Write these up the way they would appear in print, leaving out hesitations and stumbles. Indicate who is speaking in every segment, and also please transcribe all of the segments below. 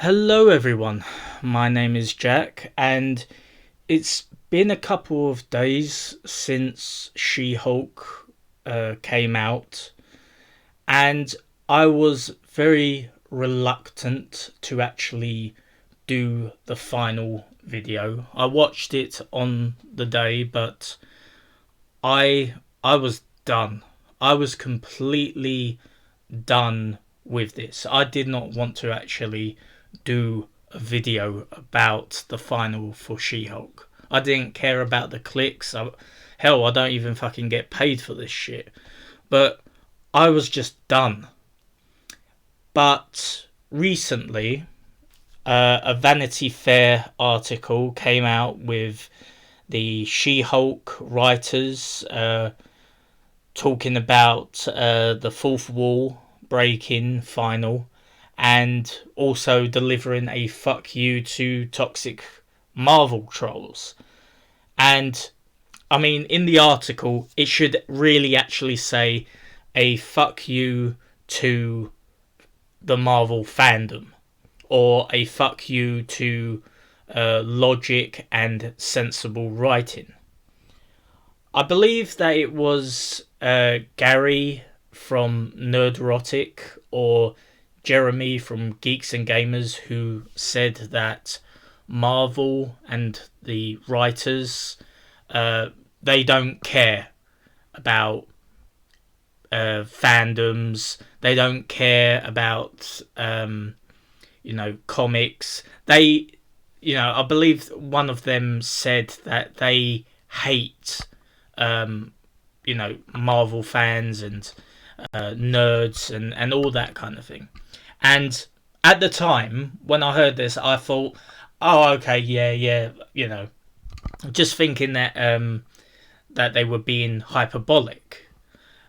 Speaker 1: Hello, everyone. My name is Jack, and it's been a couple of days since She-Hulk came out, and I was very reluctant to actually do the final video. I watched it on the day, but I was done. I was completely done with this. I did not want to actually do a video about the final for She-Hulk. I didn't care about the clicks. Hell, I don't even fucking get paid for this shit. But I was just done. But recently, a Vanity Fair article came out with the She-Hulk writers talking about the fourth wall breaking final, and also delivering a fuck you to toxic Marvel trolls. And I mean, in the article, it should really actually say a fuck you to the Marvel fandom, or a fuck you to logic and sensible writing. I believe that it was Gary from Nerdrotic or Jeremy from Geeks and Gamers who said that Marvel and the writers, they don't care about fandoms. They don't care about comics. I believe one of them said that they hate Marvel fans and nerds and all that kind of thing. And at the time when I heard this, I thought, oh, okay, yeah, just thinking that that they were being hyperbolic.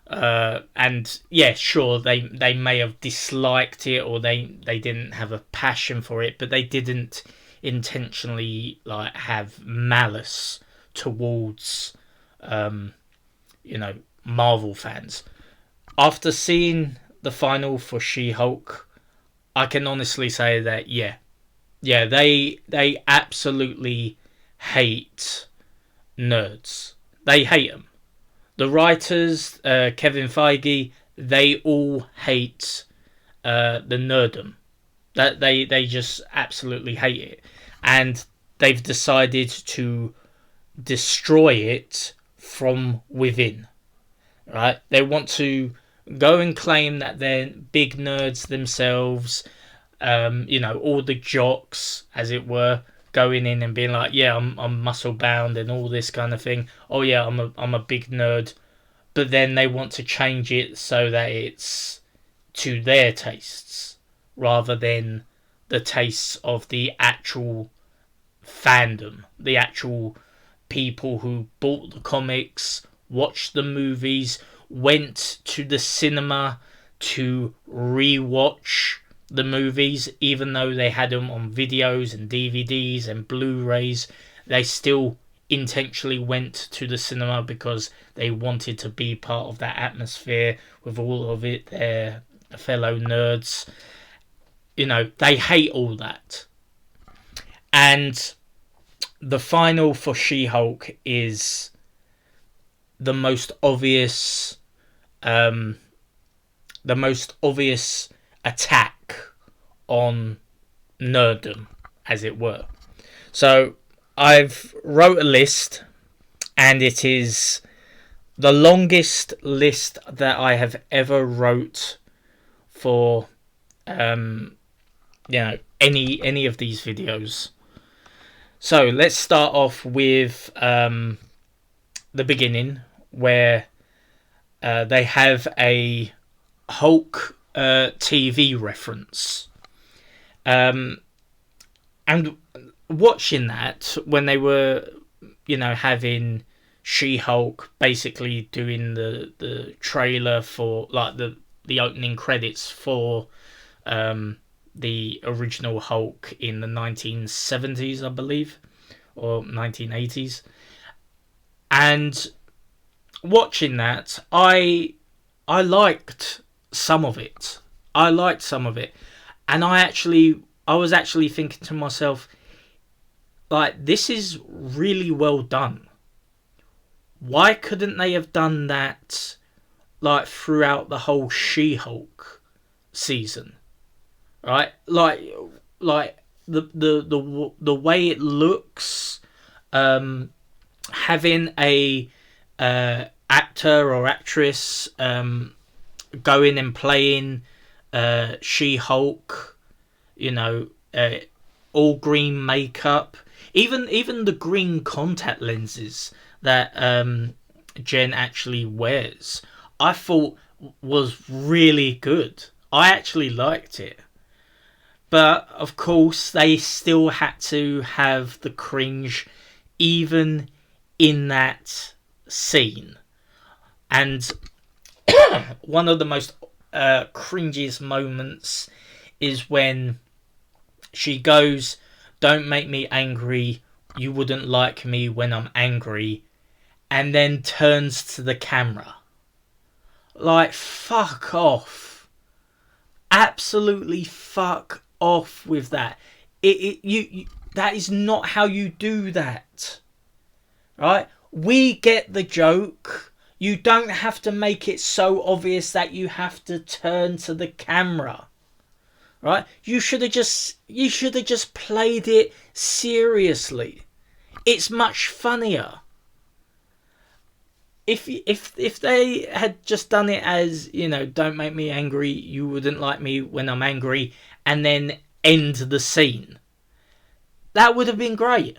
Speaker 1: And yeah, sure, they may have disliked it, or they didn't have a passion for it, but they didn't intentionally have malice towards Marvel fans. After seeing the final for She-Hulk, I can honestly say that they absolutely hate nerds. They hate them. The writers, Kevin Feige, they all hate the nerdom. That they just absolutely hate it, and they've decided to destroy it from within. Right? They want to go and claim that they're big nerds themselves. All the jocks, as it were, going in and being like, yeah, I'm muscle bound and all this kind of thing. Oh yeah, I'm a big nerd. But then they want to change it so that it's to their tastes rather than the tastes of the actual fandom, the actual people who bought the comics, watched the movies, went to the cinema to rewatch the movies, even though they had them on videos and DVDs and Blu-rays. They still intentionally went to the cinema because they wanted to be part of that atmosphere with all of it, their fellow nerds. They hate all that. And the final for She-Hulk is the most obvious attack on nerddom, as it were. So I've wrote a list, and it is the longest list that I have ever wrote for any of these videos. So let's start off with the beginning, where they have a Hulk TV reference. And watching that, when they were, having She-Hulk basically doing the trailer for, the opening credits for the original Hulk in the 1970s, I believe, or 1980s. And watching that, I liked some of it. And I I was actually thinking to myself, like, this is really well done. Why couldn't they have done that, like, throughout the whole She-Hulk season, right? Like the way it looks, having a actor or actress going and playing She-Hulk, you know, all green makeup, even the green contact lenses that Jen actually wears, I thought was really good. I actually liked it. But, of course, they still had to have the cringe even in that scene. And one of the most cringiest moments is when she goes, "Don't make me angry, you wouldn't like me when I'm angry," and then turns to the camera. Like, fuck off. Absolutely fuck off with that. You that is not how you do that. Right? We get the joke. You don't have to make it so obvious that you have to turn to the camera. Right? You should have just played it seriously. It's much funnier. If they had just done it as, you know, "Don't make me angry, you wouldn't like me when I'm angry," and then end the scene, that would have been great.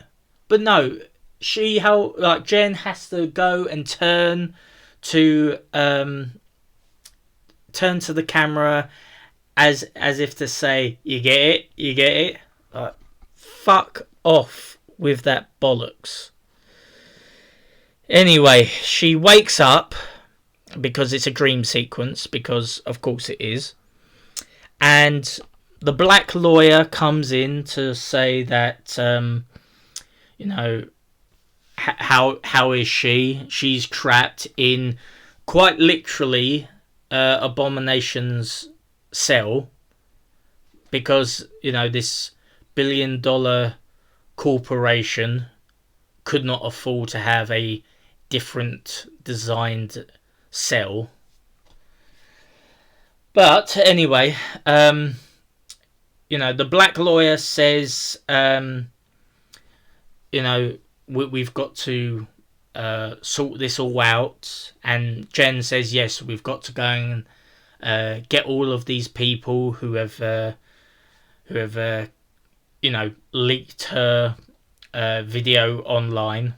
Speaker 1: But no, Jen has to go and turn to the camera as if to say, "You get it." Like, fuck off with that bollocks. Anyway, she wakes up because it's a dream sequence, because of course it is. And the black lawyer comes in to say that, you know, how is she? She's trapped in, quite literally, Abomination's cell, because, you know, this billion-dollar corporation could not afford to have a different designed cell. But anyway, you know, the black lawyer says, you know, we've got to sort this all out, and Jen says, yes, we've got to go and get all of these people who have you know, leaked her video online.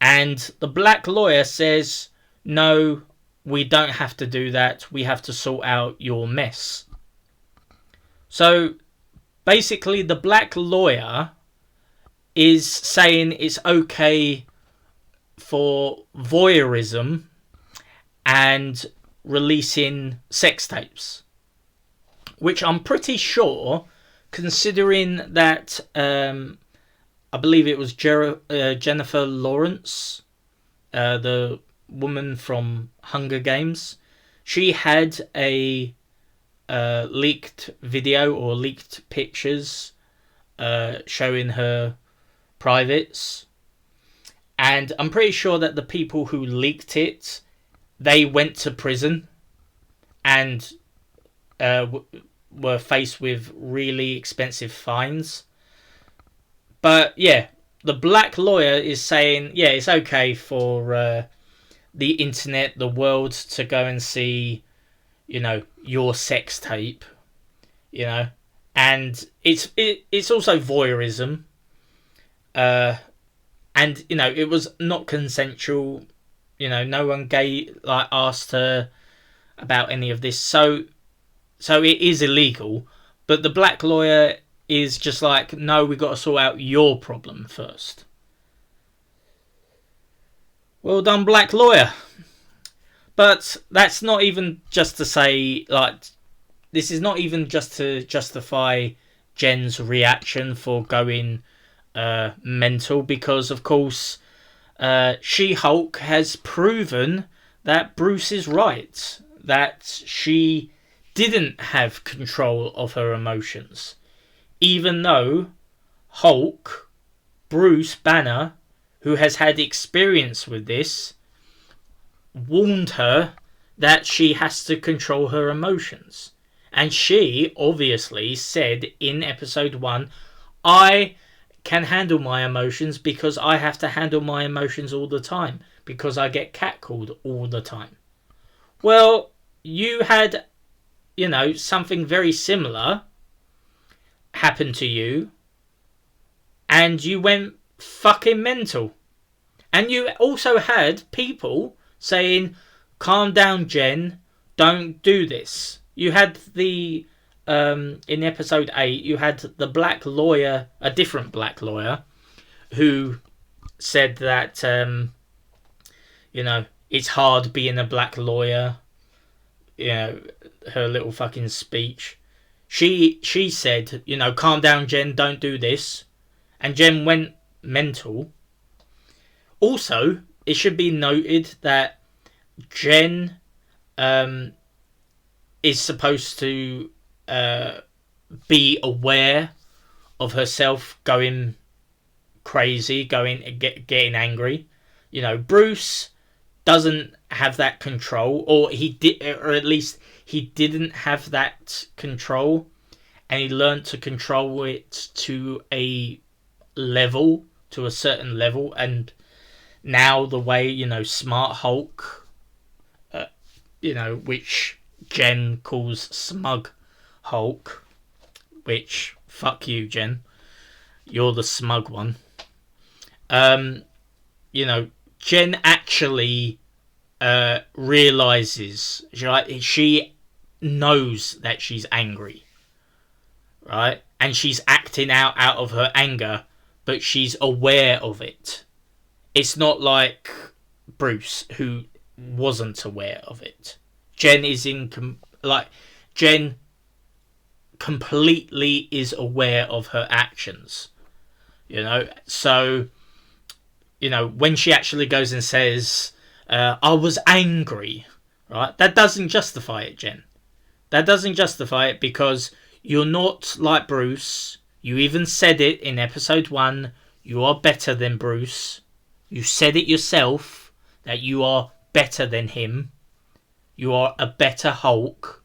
Speaker 1: And the black lawyer says, no, we don't have to do that. We have to sort out your mess. So basically the black lawyer is saying it's okay for voyeurism and releasing sex tapes. Which I'm pretty sure, considering that I believe it was Jennifer Lawrence, the woman from Hunger Games, she had a leaked video or leaked pictures showing her privates. And I'm pretty sure that the people who leaked it, they went to prison and were faced with really expensive fines. But yeah, the black lawyer is saying, yeah, it's okay for the internet, the world, to go and see, you know, your sex tape, you know, and it's also voyeurism, and you know, it was not consensual, you know, no one asked her about any of this, so it is illegal. But the black lawyer is just like, no, we got to sort out your problem first. Well done, black lawyer. But that's not even just to say, like, this is not even just to justify Jen's reaction for going mental, because of course She-Hulk has proven that Bruce is right, that she didn't have control of her emotions, even though Hulk, Bruce Banner, who has had experience with this, warned her that she has to control her emotions. And she obviously said in episode 1, I can handle my emotions because I have to handle my emotions all the time because I get catcalled all the time. Well, you had, something very similar happen to you and you went fucking mental. And you also had people saying, calm down, Jen, don't do this. You had in episode 8, you had the black lawyer, a different black lawyer, who said that, it's hard being a black lawyer. Her little fucking speech. She said, calm down, Jen, don't do this. And Jen went mental. Also, it should be noted that Jen is supposed to be aware of herself going crazy, getting angry. Bruce doesn't have that control, or at least he didn't have that control, and he learned to control it to a certain level, and now the way Smart Hulk, which Jen calls Smug Hulk, which fuck you, Jen, you're the smug one. Jen actually realizes, she knows that she's angry, right? And she's acting out of her anger, but she's aware of it. It's not like Bruce, who wasn't aware of it. Jen is Jen completely is aware of her actions. So, when she actually goes and says, I was angry, right? That doesn't justify it, Jen. That doesn't justify it because you're not like Bruce. You even said it in episode 1. You are better than Bruce. You said it yourself that you are better than him. You are a better Hulk,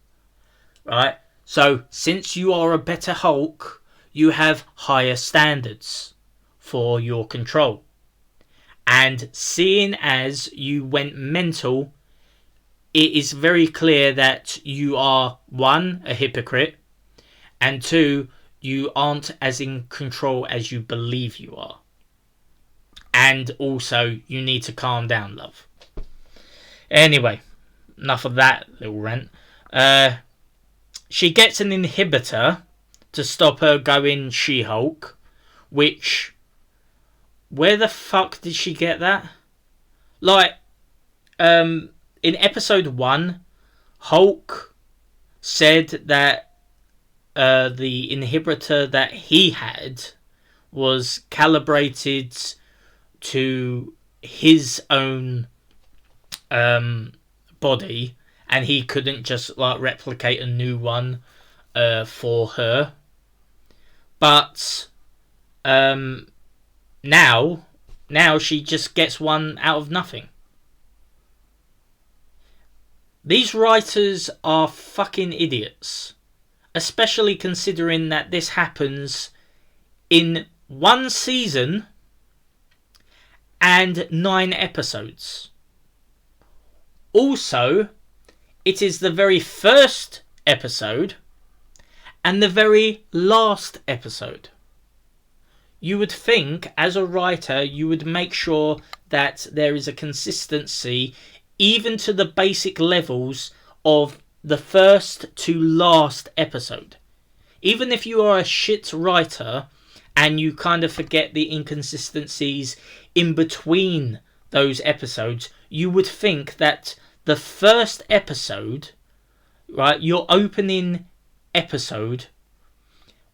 Speaker 1: right? So, since you are a better Hulk, you have higher standards for your control. And seeing as you went mental, it is very clear that you are, 1, a hypocrite, and 2, you aren't as in control as you believe you are. And also, you need to calm down, love. Anyway, enough of that little rant. She gets an inhibitor to stop her going She-Hulk, which, where the fuck did she get that? In episode 1, Hulk said that the inhibitor that he had was calibrated to his own body, and he couldn't just replicate a new one for her. But now she just gets one out of nothing. These writers are fucking idiots, especially considering that this happens in 1 season and 9 episodes. Also, it is the very first episode and the very last episode. You would think, as a writer, you would make sure that there is a consistency even to the basic levels of the first to last episode. Even if you are a shit writer and you kind of forget the inconsistencies in between those episodes, you would think that the first episode, right, your opening episode,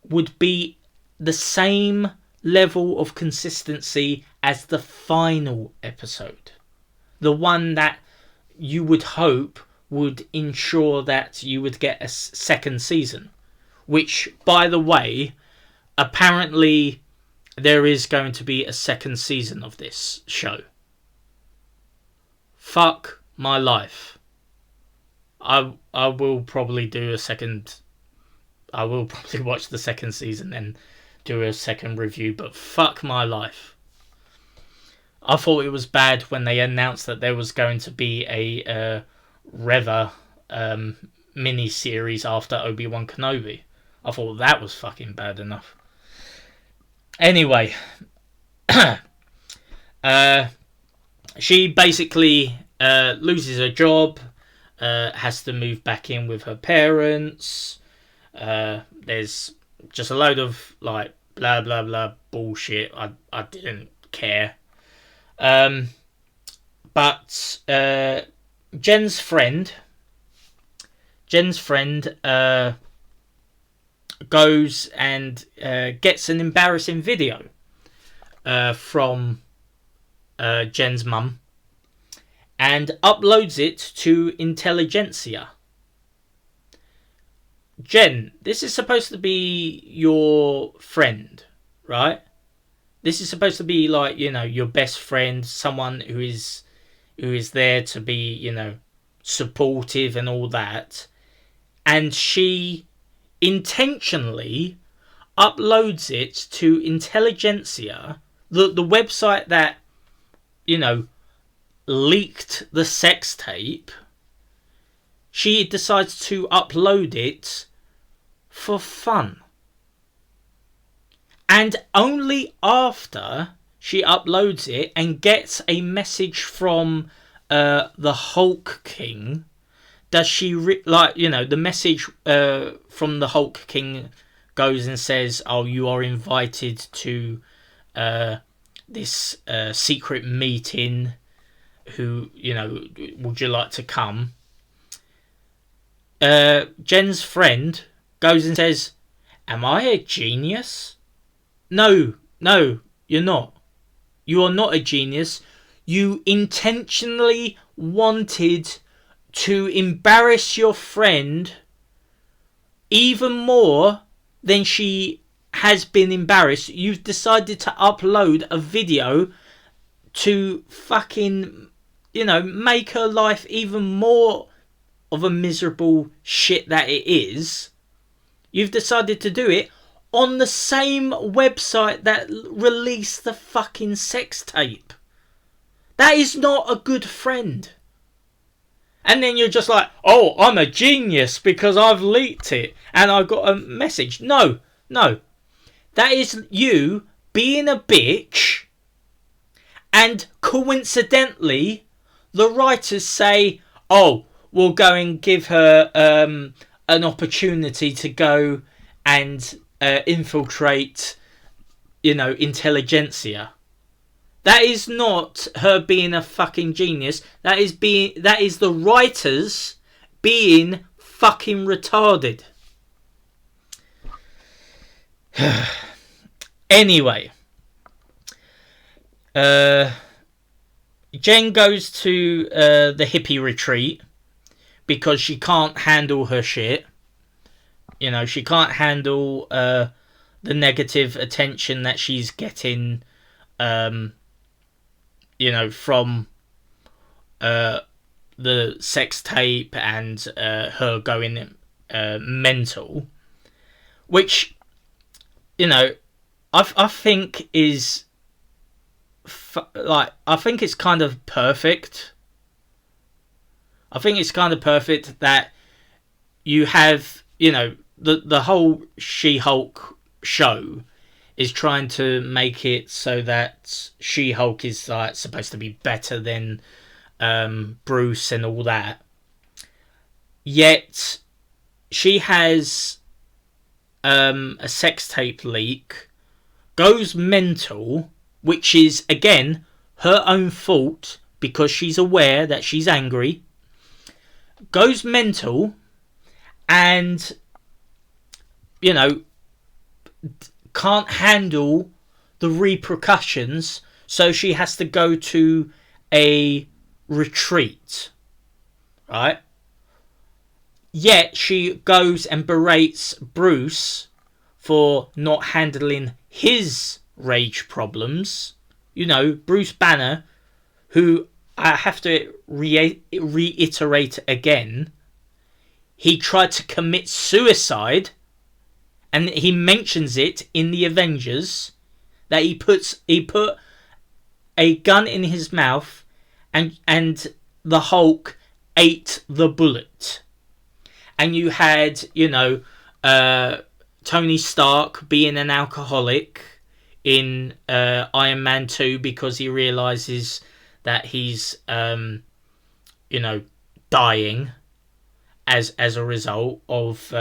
Speaker 1: would be the same level of consistency as the final episode. The one that you would hope would ensure that you would get a second season. Which, by the way, apparently there is going to be a second season of this show. Fuck my life. I will probably do a second... I will probably watch the second season and do a second review, but fuck my life. I thought it was bad when they announced that there was going to be a Reva mini-series after Obi-Wan Kenobi. I thought that was fucking bad enough. Anyway, she basically loses her job, has to move back in with her parents. There's just a load of like blah blah blah bullshit. I didn't care. But Jen's friend goes and gets an embarrassing video from Jen's mum and uploads it to Intelligentsia. Jen, this is supposed to be your friend, right? This is supposed to be like, you know, your best friend, someone who is there to be, you know, supportive and all that. And she intentionally uploads it to Intelligentsia, the website that, you know, leaked the sex tape. She decides to upload it for fun. And only after she uploads it and gets a message from the Hulk King does she the message from the Hulk King goes and says, "Oh, you are invited to this secret meeting. Who, you know, would you like to come?" Jen's friend goes and says, "Am I a genius? No, you're not. You are not a genius. You intentionally wanted to embarrass your friend even more than she has been embarrassed. You've decided to upload a video to fucking, you know, make her life even more of a miserable shit that it is. You've decided to do it on the same website that released the fucking sex tape. That is not a good friend. And then you're just like, oh, I'm a genius because I've leaked it and I got a message. No. That is you being a bitch. And coincidentally, the writers say, oh, we'll go and give her an opportunity to go and infiltrate, you know, Intelligentsia. That is not her being a fucking genius. That is the writers being fucking retarded. Anyway, Jen goes to the Hippie Retreat because she can't handle her shit. You know, she can't handle the negative attention that she's getting, you know, from the sex tape and her going mental, which, you know, I think is I think it's kind of perfect. I think it's kind of perfect that you have, you know, the whole She-Hulk show is trying to make it so that She-Hulk is like supposed to be better than Bruce and all that. Yet she has a sex tape leak, goes mental, which is again her own fault because she's aware that she's angry, goes mental, and, you know, can't handle the repercussions, so she has to go to a retreat, right? Yet she goes and berates Bruce for not handling his rage problems. You know, Bruce Banner, who I have to reiterate again, he tried to commit suicide, and he mentions it in the Avengers that he put a gun in his mouth, and the Hulk ate the bullet. And you had, you know, Tony Stark being an alcoholic in Iron Man 2 because he realizes that he's, you know, dying as a result of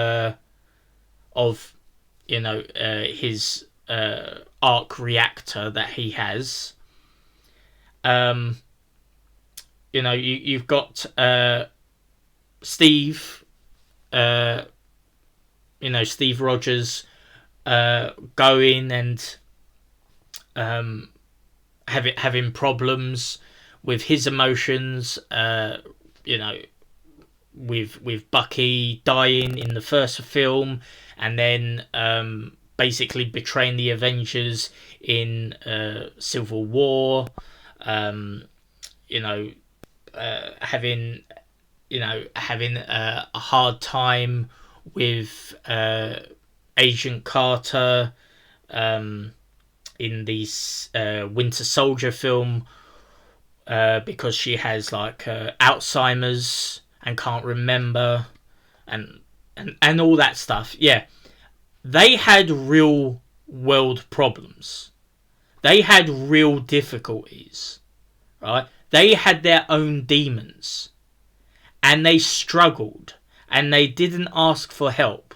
Speaker 1: you know, his arc reactor that he has. You know, you've got Steve, you know, Steve Rogers going and having problems with his emotions, you know, with Bucky dying in the first film, and then basically betraying the Avengers in Civil War, you know, having a hard time with Agent Carter in the Winter Soldier film because she has like Alzheimer's and can't remember and all that stuff. Yeah, they had real world problems. They had real difficulties, right? They had their own demons, and they struggled, and they didn't ask for help.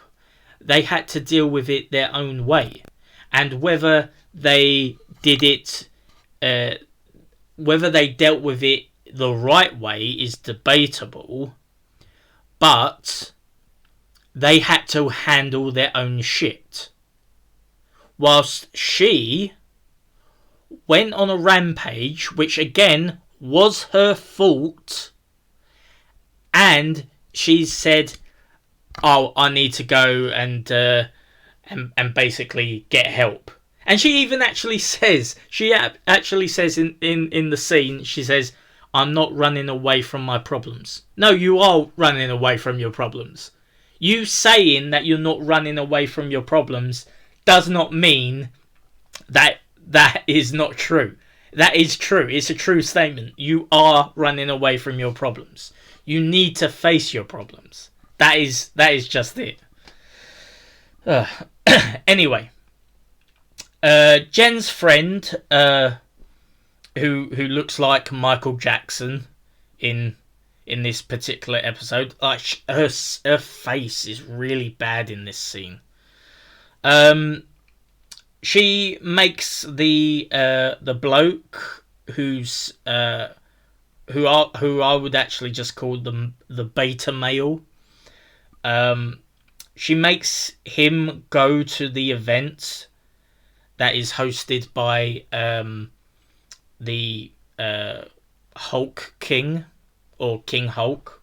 Speaker 1: They had to deal with it their own way, and whether they did it, whether they dealt with it the right way is debatable, but they had to handle their own shit. Whilst she went on a rampage, which again was her fault, and she said, "Oh, I need to go and basically get help." And she even actually says, in the scene, she says, "I'm not running away from my problems." No, you are running away from your problems. You saying that you're not running away from your problems does not mean that is not true. That is true. It's a true statement. You are running away from your problems. You need to face your problems. That is just it. Anyway, Jen's friend, who looks like Michael Jackson in this particular episode, like her face is really bad in this scene. She makes the bloke who's who I would actually just call them the beta male. She makes him go to the event that is hosted by the Hulk King, or King Hulk.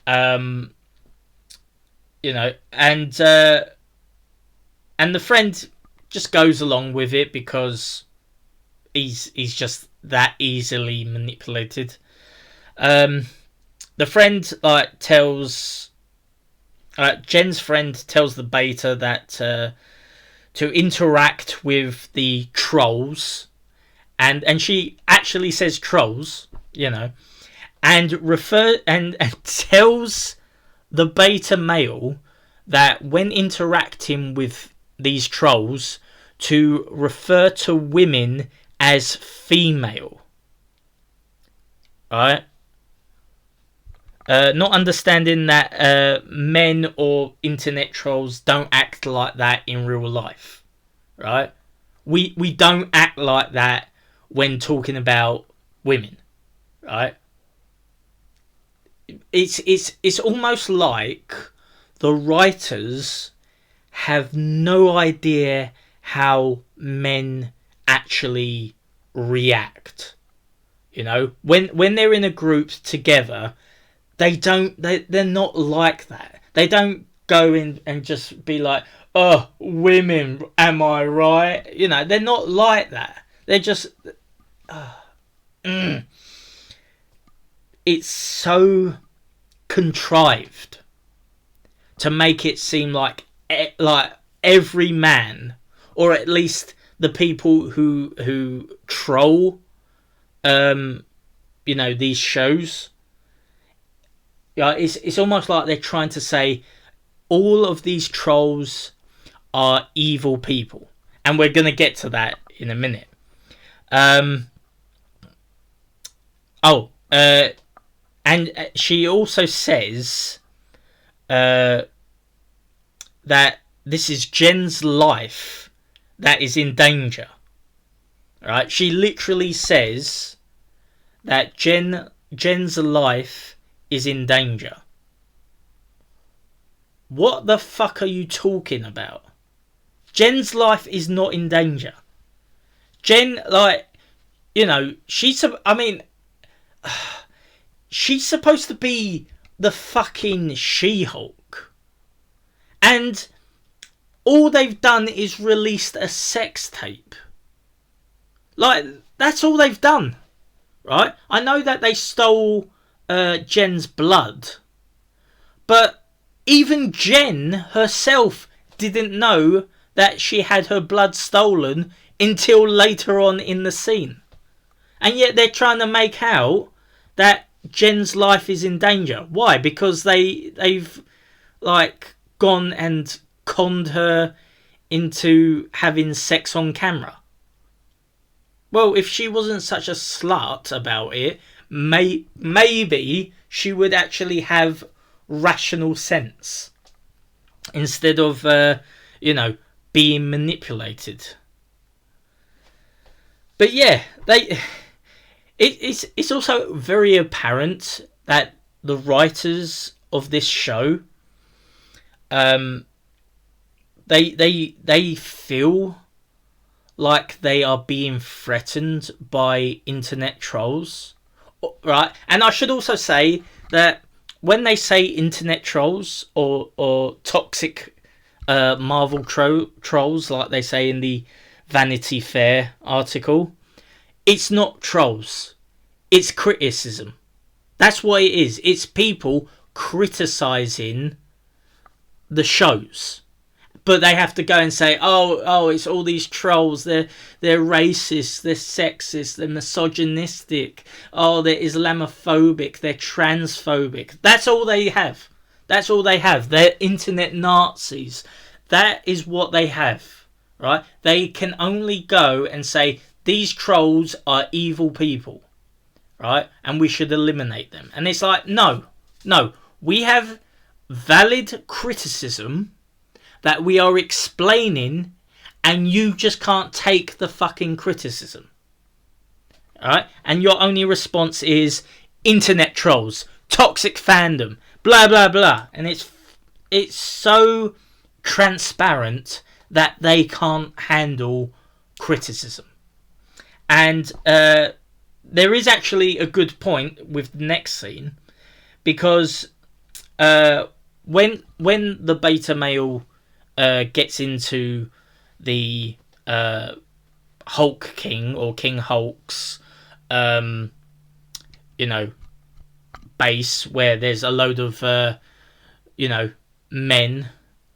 Speaker 1: You know, and the friend just goes along with it because he's just that easily manipulated. The friend tells Jen's friend tells the beta that to interact with the trolls, and she actually says trolls, you know, and tells the beta male that when interacting with these trolls to refer to women as female. Alright? Not understanding that men or internet trolls don't act like that in real life. Right? We don't act like that when talking about women. Right? It's almost like the writers have no idea how men actually react. You know, when they're in a group together, they're not like that. They don't go in and just be like, oh, women, am I right? You know, they're not like that. They're just it's so contrived to make it seem like every man, or at least the people who troll these shows. Yeah, it's almost like they're trying to say all of these trolls are evil people, and we're gonna get to that in a minute. And she also says that this is Jen's life that is in danger. Right? She literally says that Jen's life is in danger. What the fuck are you talking about? Jen's life is not in danger. Jen, she's supposed to be the fucking She-Hulk. And all they've done is released a sex tape. Like, that's all they've done. Right? I know that they stole Jen's blood. But even Jen herself didn't know that she had her blood stolen until later on in the scene. And yet they're trying to make out that Jen's life is in danger. Why? Because they've gone and conned her into having sex on camera. Well, if she wasn't such a slut about it, maybe she would actually have rational sense instead of being manipulated. But yeah, it's also very apparent that the writers of this show they feel like they are being threatened by internet trolls, right? And I should also say that when they say internet trolls or toxic Marvel trolls, like they say in the Vanity Fair article, it's not trolls, it's criticism. That's what it is. It's people criticising the shows. But they have to go and say, oh, it's all these trolls. They're racist. They're sexist. They're misogynistic. Oh, they're Islamophobic. They're transphobic. That's all they have. That's all they have. They're internet Nazis. That is what they have, right? They can only go and say these trolls are evil people, right? And we should eliminate them. And it's like, no. We have valid criticism that we are explaining, and you just can't take the fucking criticism. Alright? And your only response is internet trolls, toxic fandom, blah blah blah. And it's so transparent that they can't handle criticism. And there is actually a good point with the next scene, because when the beta male gets into the Hulk King or King Hulk's base, where there's a load of men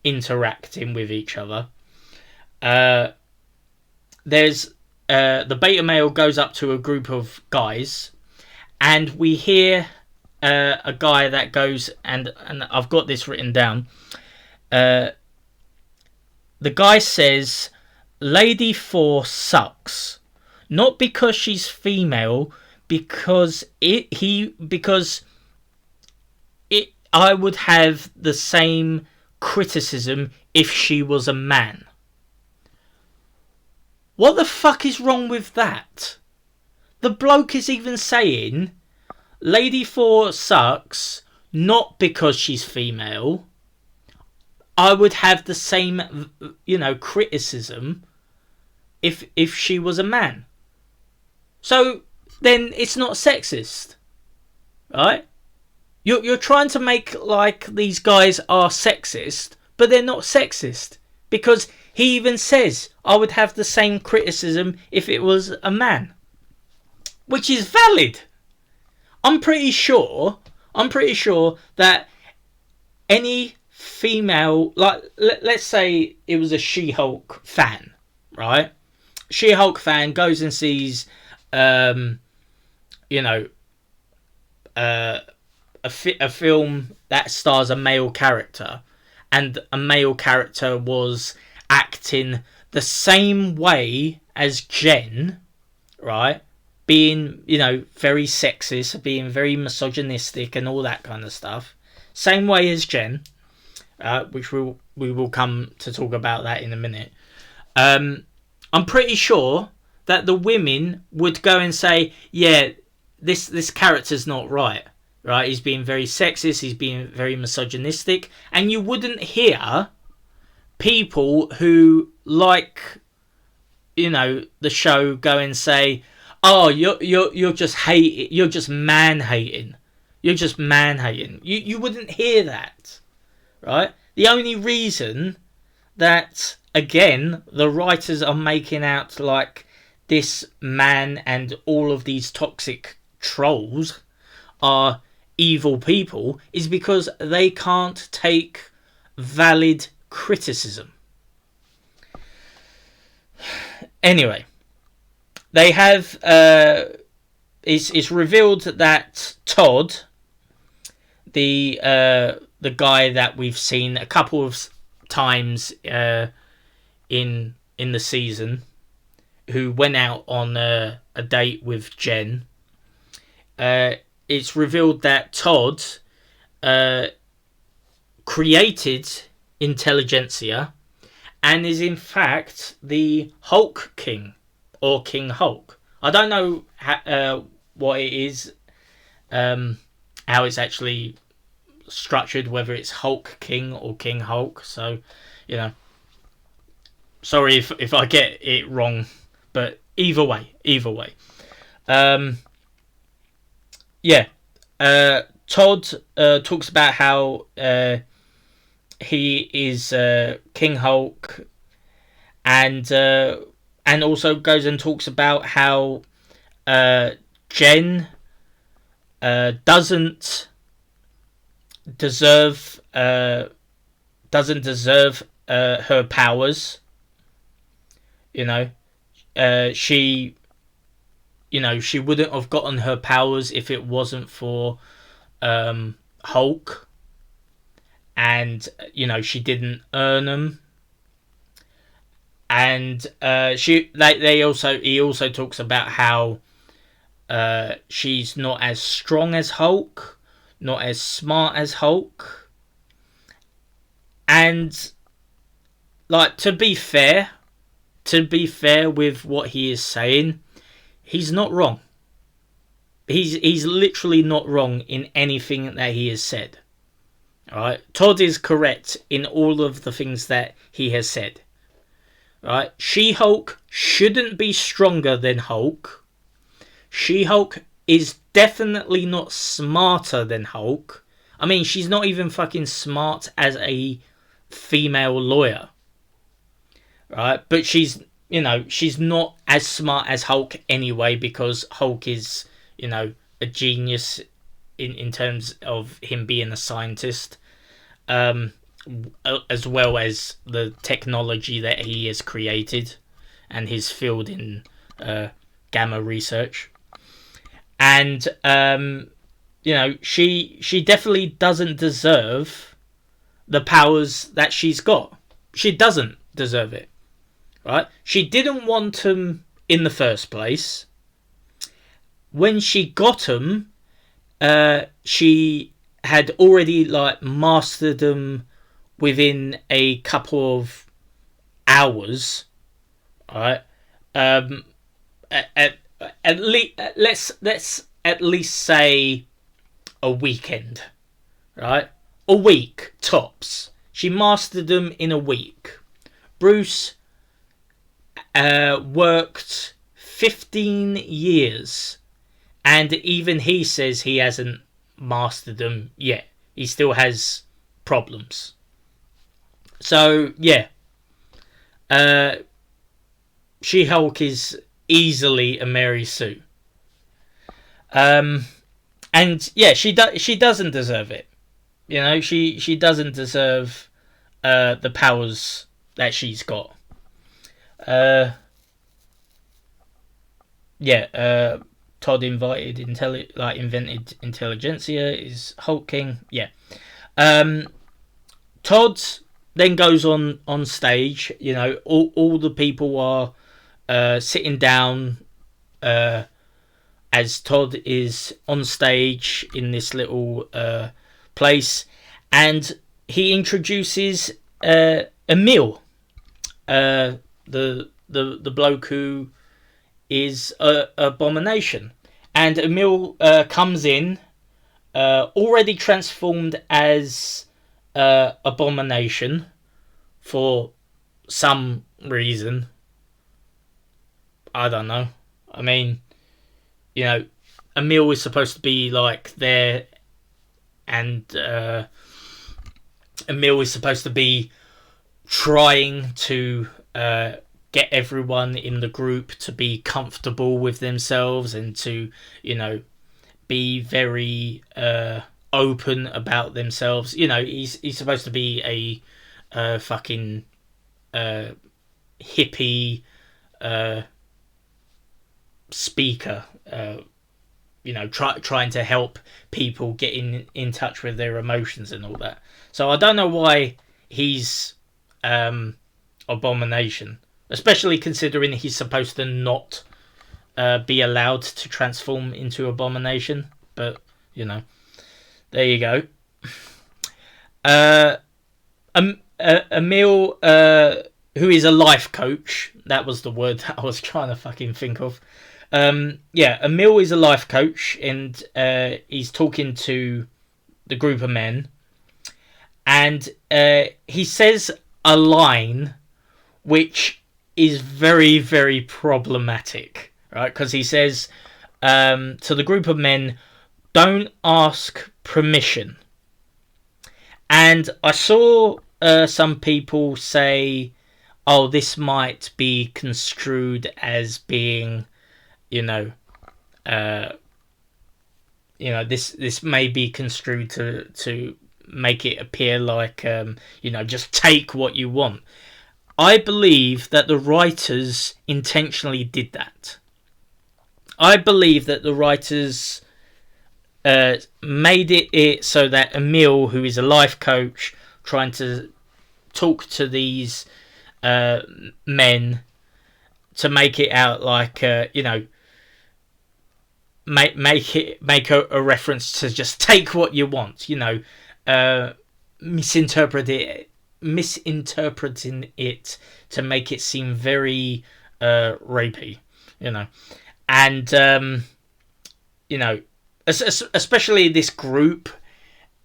Speaker 1: interacting with each other, there's the beta male goes up to a group of guys, and we hear a guy that goes, and I've got this written down. The guy says, Lady 4 sucks. Not because she's female, because I would have the same criticism if she was a man. What the fuck is wrong with that? The bloke is even saying Lady 4 sucks not because she's female. I would have the same, criticism if she was a man. So then it's not sexist, right? You're trying to make like these guys are sexist, but they're not sexist, because he even says I would have the same criticism if it was a man, which is valid. I'm pretty sure that any female, like let's say it was a She-Hulk fan, right? She-Hulk fan goes and sees, you know, a film that stars a male character, and a male character was acting the same way as Jen, right? Being, very sexist, being very misogynistic and all that kind of stuff. Same way as Jen, which we will come to talk about that in a minute. I'm pretty sure that the women would go and say, yeah, this character's not right. Right? He's being very sexist, he's being very misogynistic, and you wouldn't hear people who like, the show go and say, "Oh, you're just hating, you're just man hating, you're just man hating." You wouldn't hear that, right? The only reason that, again, the writers are making out like this man and all of these toxic trolls are evil people is because they can't take valid criticism. Anyway, they have it's revealed that Todd, the guy that we've seen a couple of times in the season, who went out on a date with Jen, it's revealed that Todd created Intelligentsia and is in fact the Hulk King, or King Hulk. I don't know what it is, how it's actually structured, whether it's Hulk King or King Hulk. So, sorry if I get it wrong, but either way. Todd talks about how he is King Hulk, and also goes and talks about how Jen doesn't deserve her powers. She wouldn't have gotten her powers if it wasn't for Hulk, and she didn't earn them. And he also talks about how she's not as strong as Hulk, not as smart as Hulk, and to be fair with what he is saying, he's not wrong. He's literally not wrong in anything that he has said. Alright? Todd is correct in all of the things that he has said. Right? She-Hulk shouldn't be stronger than Hulk. She-Hulk is definitely not smarter than Hulk. I mean, she's not even fucking smart as a female lawyer. Right? But she's not as smart as Hulk anyway, because Hulk is, a genius in terms of him being a scientist, as well as the technology that he has created and his field in gamma research. And she definitely doesn't deserve the powers that she's got. She doesn't deserve it. Right? She didn't want them in the first place. When she got them, she had already mastered them within a couple of hours. Right? At least let's at least say a weekend. Right? A week tops. She mastered them in a week. Bruce worked 15 years, and even he says he hasn't mastered them yet. He still has problems. So yeah, She-Hulk is easily a Mary Sue. And yeah, she doesn't deserve it. You know, she doesn't deserve the powers that she's got. Todd invented intelligentsia, is Hulk King. Yeah. Todd then goes on stage. You know, all the people are sitting down as Todd is on stage in this little place, and he introduces Emil, the bloke who is Abomination, and Emil comes in already transformed as Abomination for some reason. I don't know. I mean, you know, Emil is supposed to be like there, and Emil is supposed to be trying to get everyone in the group to be comfortable with themselves and to, you know, be very open about themselves. You know, he's supposed to be a fucking hippie speaker, you know, trying to help people get in touch with their emotions and all that. So I don't know why he's Abomination, especially considering he's supposed to not be allowed to transform into Abomination. But, you know, there you go. Emil, who is a life coach, that was the word that I was trying to fucking think of. Emil is a life coach, and he's talking to the group of men, and he says a line which is very, very problematic, right? Because he says to the group of men, don't ask permission. And I saw some people say, oh, this might be construed as being, this may be construed to make it appear like, just take what you want. I believe that the writers intentionally did that. I believe that the writers made it so that Emil, who is a life coach, trying to talk to these men, to make it out like, make a reference to just take what you want, misinterpreting it to make it seem very rapey, and especially this group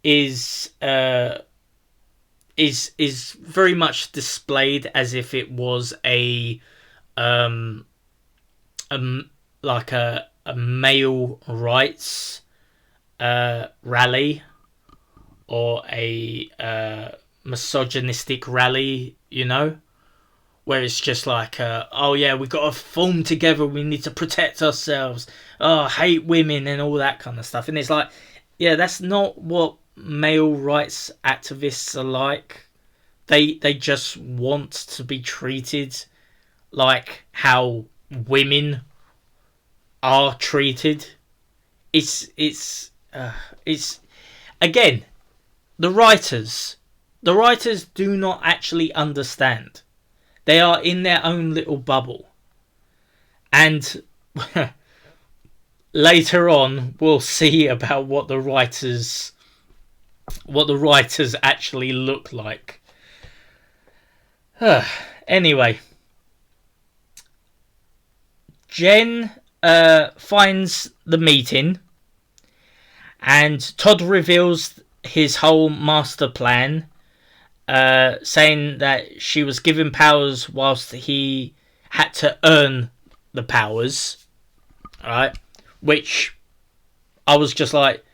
Speaker 1: is very much displayed as if it was a male rights rally or a misogynistic rally, where it's just like, oh yeah, we got to form together, we need to protect ourselves, oh, hate women and all that kind of stuff. And it's like, yeah, that's not what male rights activists are like. They just want to be treated like how women are treated. It's again, the writers do not actually understand. They are in their own little bubble. And later on we'll see about what the writers actually look like. Anyway, Jen finds the meeting, and Todd reveals his whole master plan, saying that she was given powers whilst he had to earn the powers, right? Which I was just like,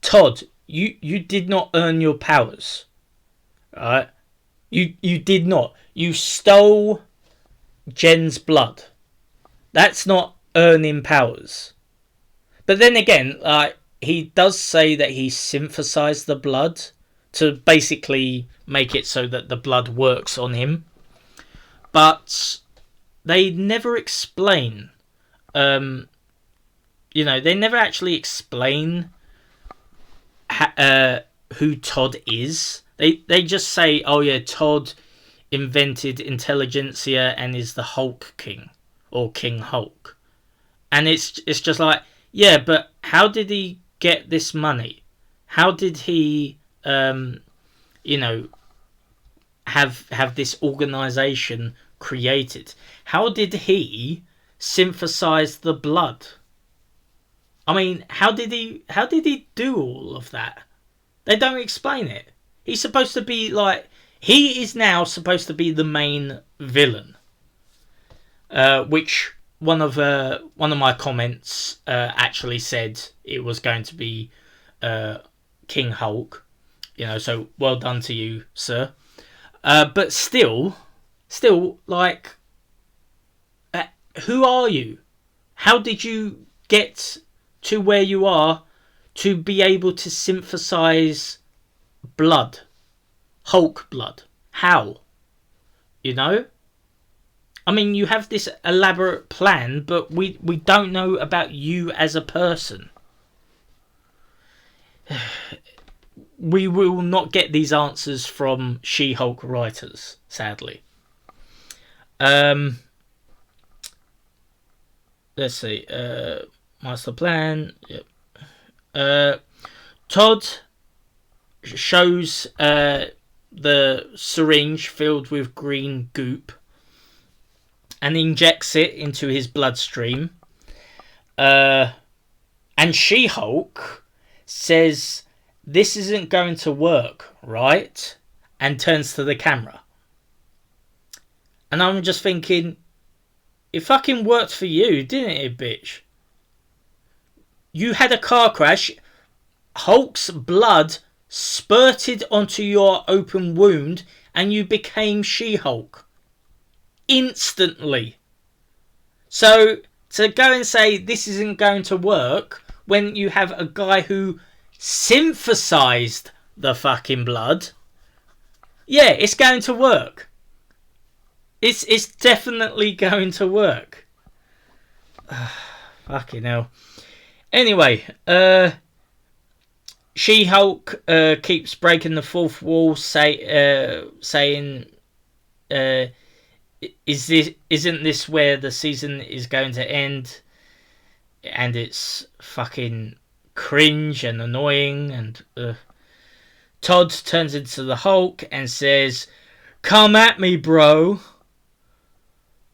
Speaker 1: Todd, you did not earn your powers, right? You did not. You stole Jen's blood. That's not earning powers. But then again, he does say that he synthesized the blood to basically make it so that the blood works on him. But they never explain. They never actually explain who Todd is. They just say, oh yeah, Todd invented intelligentsia and is the Hulk King, or King Hulk. And it's just like, yeah, but how did he get this money? How did he have this organization created? How did he synthesize the blood? I mean, how did he do all of that? They don't explain it. He's supposed to be he is now supposed to be the main villain. Which one of my comments actually said it was going to be King Hulk. So well done to you, sir. But still, who are you? How did you get to where you are to be able to synthesize blood? Hulk blood. How? I mean, you have this elaborate plan, but we don't know about you as a person. We will not get these answers from She-Hulk writers, sadly. Let's see. Master plan. Yep. Todd shows the syringe filled with green goop and injects it into his bloodstream. And She-Hulk says, "This isn't going to work, right?" And turns to the camera. And I'm just thinking, it fucking worked for you, didn't it, bitch? You had a car crash. Hulk's blood spurted onto your open wound and you became She-Hulk. Instantly. So to go and say this isn't going to work when you have a guy who synthesized the fucking blood, yeah, it's going to work. It's definitely going to work. Fucking hell. Anyway, She-Hulk keeps breaking the fourth wall, saying, isn't this where the season is going to end? And it's fucking cringe and annoying. And Todd turns into the Hulk and says, "Come at me, bro."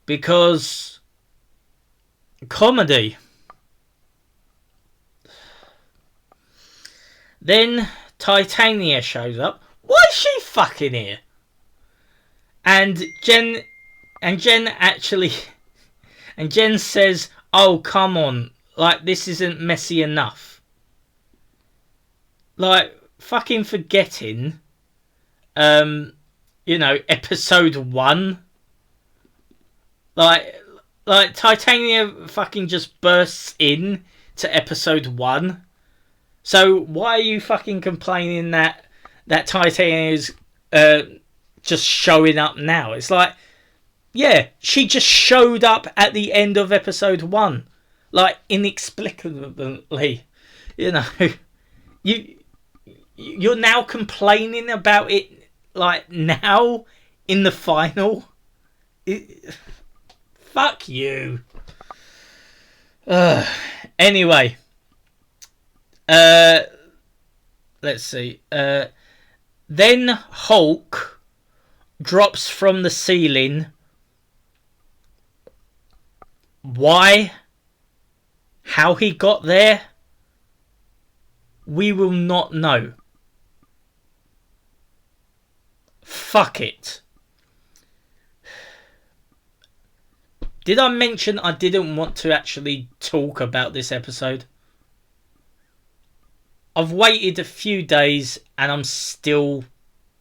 Speaker 1: Because comedy. Then Titania shows up. Why is she fucking here? And Jen says, "Oh, come on. Like, this isn't messy enough." Like, fucking forgetting, episode 1. Like Titania fucking just bursts in to episode 1. So why are you fucking complaining that Titania's just showing up now? It's like, yeah, she just showed up at the end of episode 1, like inexplicably. You're now complaining about it, like, now in the final. Fuck you. Anyway. Let's see. Then Hulk drops from the ceiling. Why? How he got there? We will not know. Fuck it. Did I mention I didn't want to actually talk about this episode? I've waited a few days and I'm still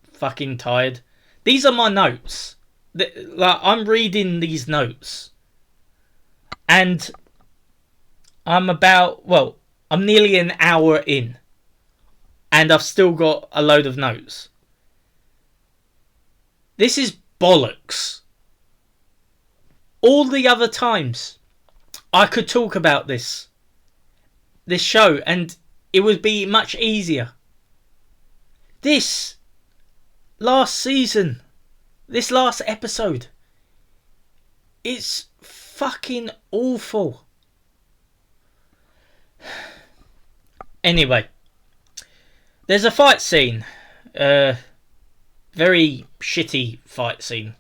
Speaker 1: fucking tired. These are my notes. Like, I'm reading these notes. And I'm nearly an hour in. And I've still got a load of notes. This is bollocks. All the other times I could talk about this show and it would be much easier. This last season, this last episode, it's fucking awful. Anyway, there's a fight scene, very shitty fight scene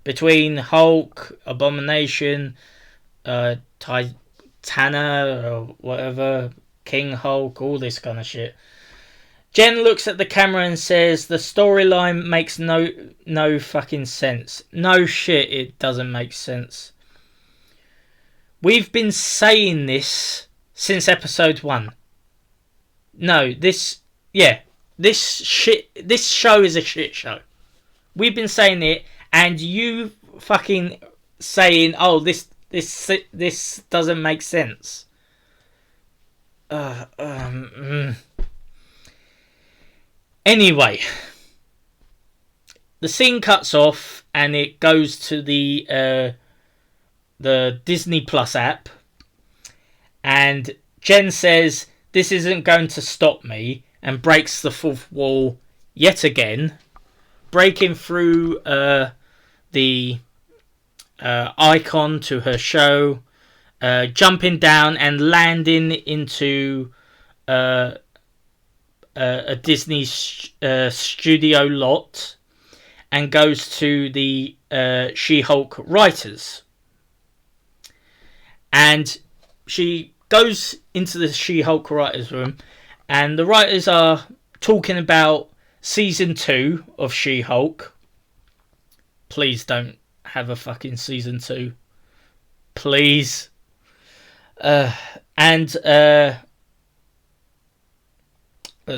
Speaker 1: between Hulk, Abomination, Titana or whatever, King Hulk, all this kind of shit. Jen looks at the camera and says the storyline makes no fucking sense. No shit, it doesn't make sense. We've been saying this since episode 1. No, this show is a shit show. We've been saying it, and you fucking saying, oh, this doesn't make sense. Anyway, the scene cuts off and it goes to the Disney Plus app, and Jen says this isn't going to stop me and breaks the fourth wall yet again, breaking through the icon to her show, jumping down and landing into a Disney studio lot, and goes to the She-Hulk writers. And she goes into the She-Hulk writers room, and the writers are talking about season 2 of She-Hulk. Please don't have a fucking season 2. Please. Let's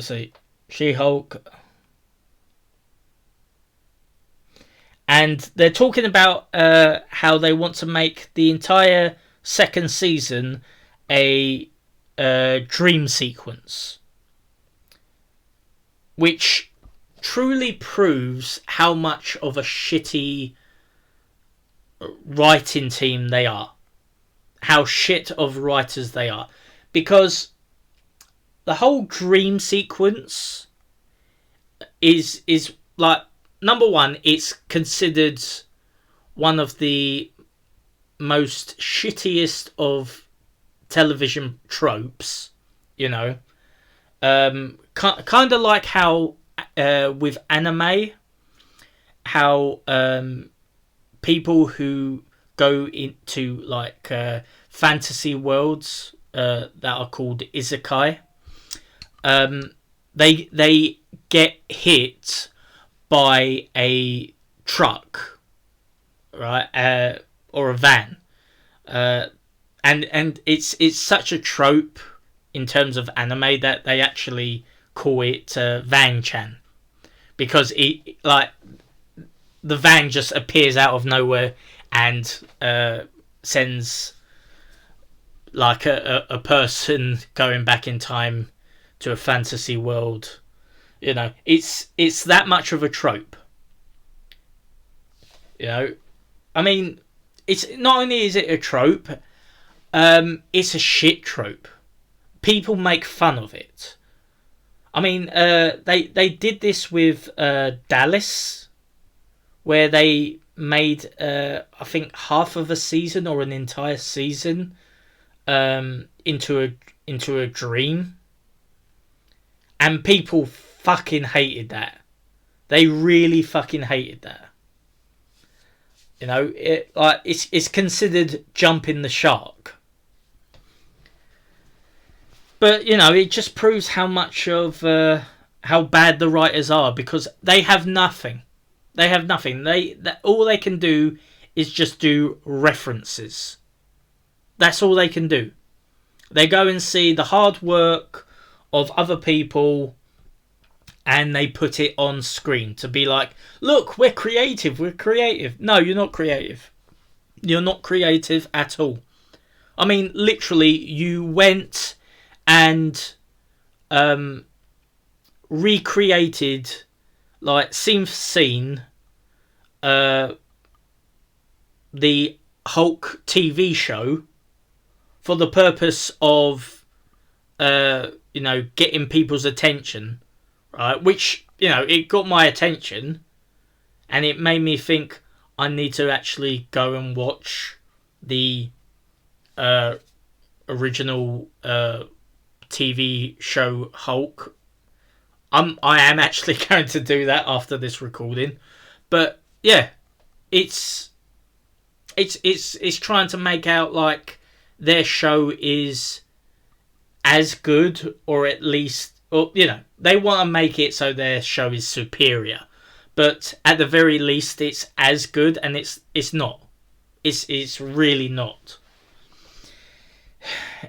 Speaker 1: see. She-Hulk. And they're talking about how they want to make the entire second season a dream sequence, which truly proves how much of a shitty writing team they are, how shit of writers they are, because the whole dream sequence is like, number one, it's considered one of the most shittiest of television tropes, you know. Kind of like how with anime, how people who go into like fantasy worlds that are called isekai, they get hit by a truck, right, or a van, and it's such a trope in terms of anime that they actually call it Van-chan, because it, like, the van just appears out of nowhere and sends like a person going back in time to a fantasy world. You know, it's that much of a trope. You know, I mean, it's not only is it a trope, it's a shit trope. People make fun of it. I mean, they did this with Dallas, where they made I think half of a season or an entire season into a dream, and people fucking hated that. They really fucking hated that. You know, it's considered jumping the shark. But, you know, it just proves how much of how bad the writers are, because they have nothing. They have nothing. All they can do is just do references. That's all they can do. They go and see the hard work of other people, and they put it on screen to be like, look, we're creative. No, you're not creative. You're not creative at all. I mean, literally, you went and recreated, like, scene for scene, the Hulk TV show for the purpose of, getting people's attention, right? Which, it got my attention, and it made me think I need to actually go and watch the original TV show Hulk. I am actually going to do that after this recording, but yeah, it's trying to make out like their show is as good, or at least, or they want to make it so their show is superior, but at the very least it's as good, and it's not. It's really not.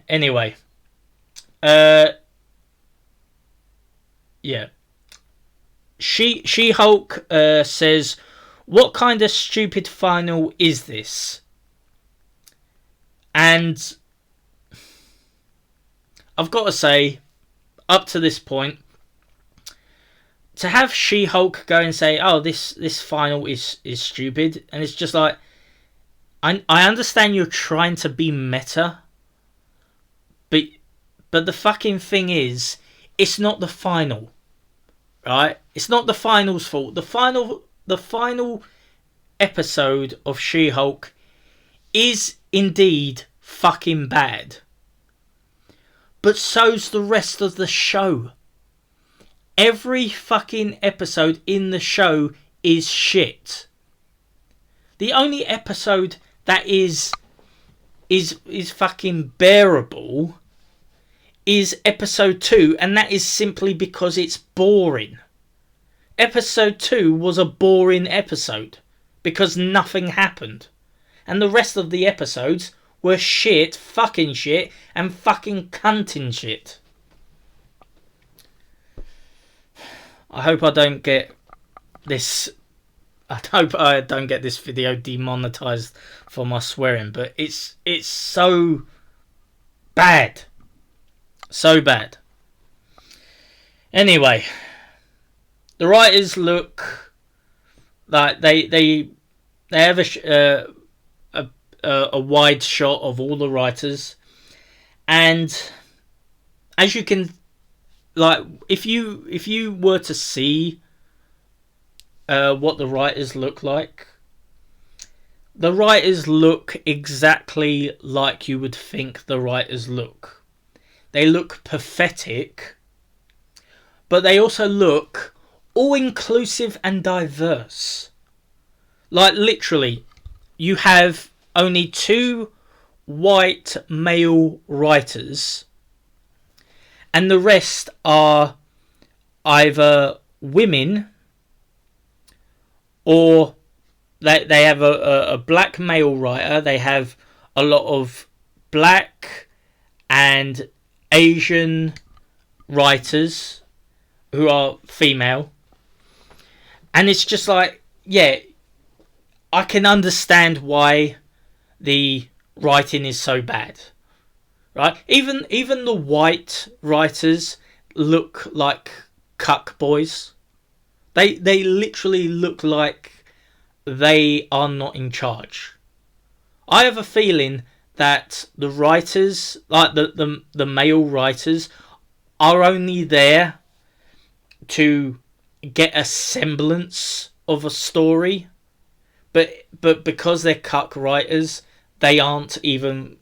Speaker 1: Anyway, yeah. She-Hulk says, "What kind of stupid final is this?" And I've got to say, up to this point, to have She-Hulk go and say, "Oh, this final is stupid," and it's just like, I understand you're trying to be meta, but the fucking thing is, it's not the final, right? It's not the final's fault. The final episode of She-Hulk is indeed fucking bad, but so's the rest of the show. Every fucking episode in the show is shit. The only episode that is fucking bearable is episode 2, and that is simply because it's boring. Episode 2 was a boring episode because nothing happened, and the rest of the episodes were shit, and fucking cunting shit. I hope I don't get this. I hope I don't get this video demonetized for my swearing, but it's so bad. So bad. Anyway, the writers look like they have a wide shot of all the writers, and as you can, like, if you were to see what the writers look like, the writers look exactly like you would think the writers look. They look pathetic, but they also look all-inclusive and diverse. Like, literally, you have only 2 white male writers, and the rest are either women, or they have a black male writer. They have a lot of black and Asian writers who are female, and it's just like, yeah, I can understand why the writing is so bad, right? Even the white writers look like cuck boys. They literally look like they are not in charge. I have a feeling that the writers, like the male writers, are only there to get a semblance of a story, but because they're cuck writers, they aren't even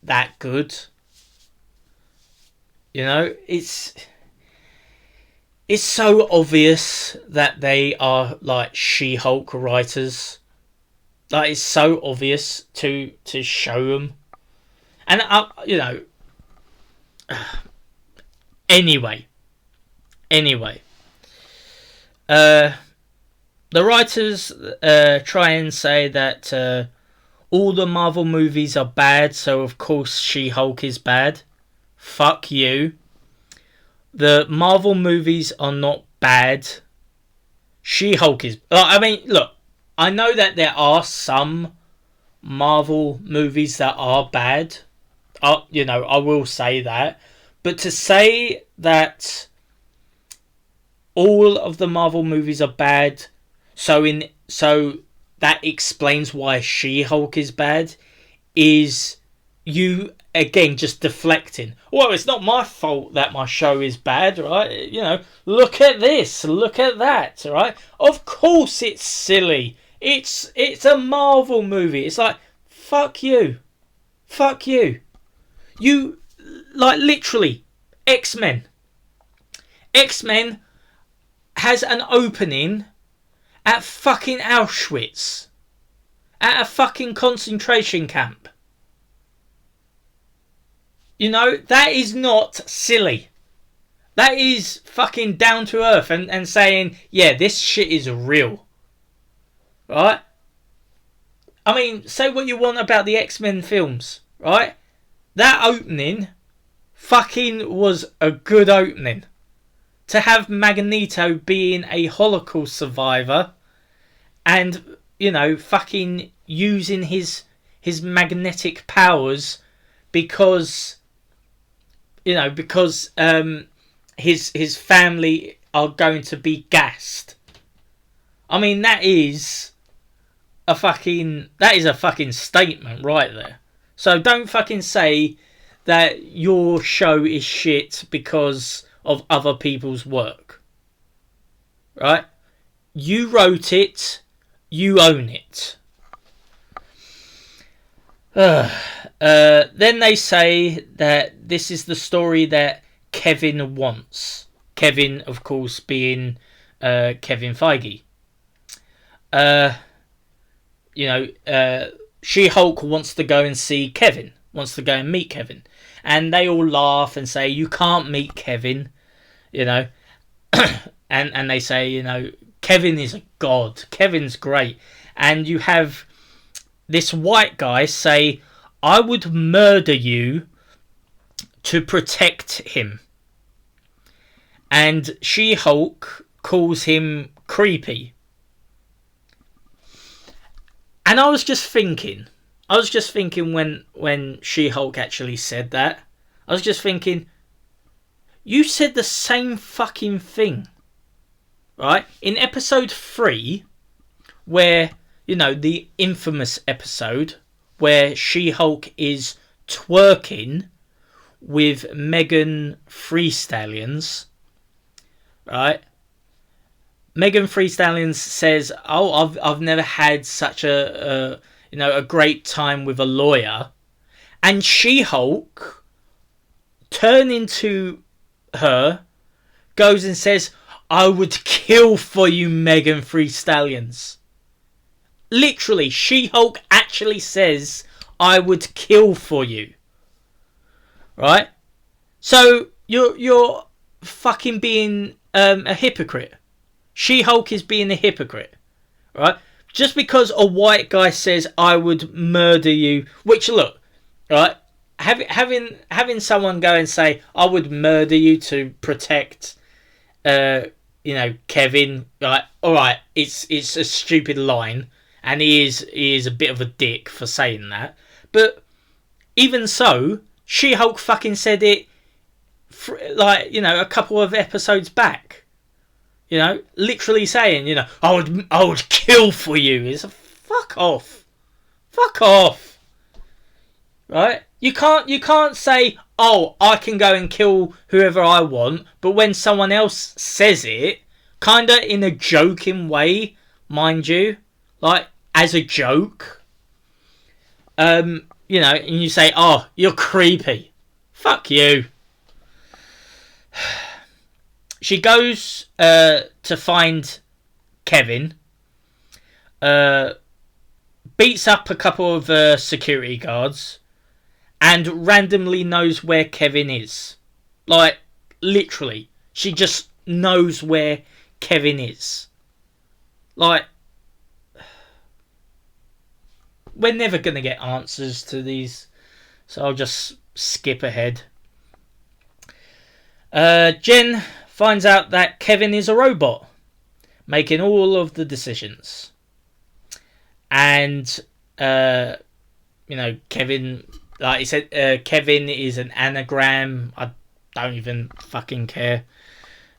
Speaker 1: that good. It's so obvious that they are like She-Hulk writers. Like, it's so obvious to show them. And anyway, the writers try and say that all the Marvel movies are bad, so of course She-Hulk is bad. Fuck you. the Marvel movies are not bad. She-Hulk is... I mean, look, I know that there are some Marvel movies that are bad. I will say that. But to say that all of the Marvel movies are bad, so that explains why She-Hulk is bad, is you again just deflecting. Well, it's not my fault that my show is bad, right? Look at this, look at that, right? Of course it's silly. It's a Marvel movie. It's like, fuck you. You, like, literally, X-Men has an opening at fucking Auschwitz, at a fucking concentration camp. That is not silly. That is fucking down to earth and saying, yeah, this shit is real. Right? I mean, say what you want about the X-Men films, right? That opening fucking was a good opening. To have Magneto being a Holocaust survivor and, fucking using his magnetic powers because his family are going to be gassed. I mean, that is a fucking statement right there. So don't fucking say that your show is shit because of other people's work. Right? You wrote it, you own it. Then they say that this is the story that Kevin wants. Kevin, of course, being Kevin Feige. She-Hulk wants to go and see Kevin, wants to go and meet Kevin. And they all laugh and say, you can't meet Kevin, and they say, Kevin is a god. Kevin's great. And you have this white guy say, I would murder you to protect him. And She-Hulk calls him creepy. And I was just thinking when She-Hulk actually said that, I was just thinking, you said the same fucking thing, right? In episode 3, where, the infamous episode where She-Hulk is twerking with Megan Thee Stallions, right? Megan Thee Stallions says, "Oh, I've never had such a great time with a lawyer," and She-Hulk, turning to her, goes and says, "I would kill for you, Megan Thee Stallions." Literally, She-Hulk actually says, "I would kill for you." Right? So you're fucking being a hypocrite. She-Hulk is being a hypocrite, right? Just because a white guy says, I would murder you, which, look, right, having someone go and say, I would murder you to protect, Kevin, right, alright, it's a stupid line, and he is a bit of a dick for saying that, but even so, She-Hulk fucking said it, a couple of episodes back. Literally saying, I would kill for you. It's a fuck off. Fuck off. Right? You can't say, oh, I can go and kill whoever I want, but when someone else says it, kinda in a joking way, mind you, like as a joke, and you say, oh, you're creepy. Fuck you. She goes to find Kevin, beats up a couple of security guards, and randomly knows where Kevin is. Like, literally. She just knows where Kevin is. Like, we're never going to get answers to these, so I'll just skip ahead. Jen finds out that Kevin is a robot, making all of the decisions. And, Kevin, like he said, Kevin is an anagram. I don't even fucking care.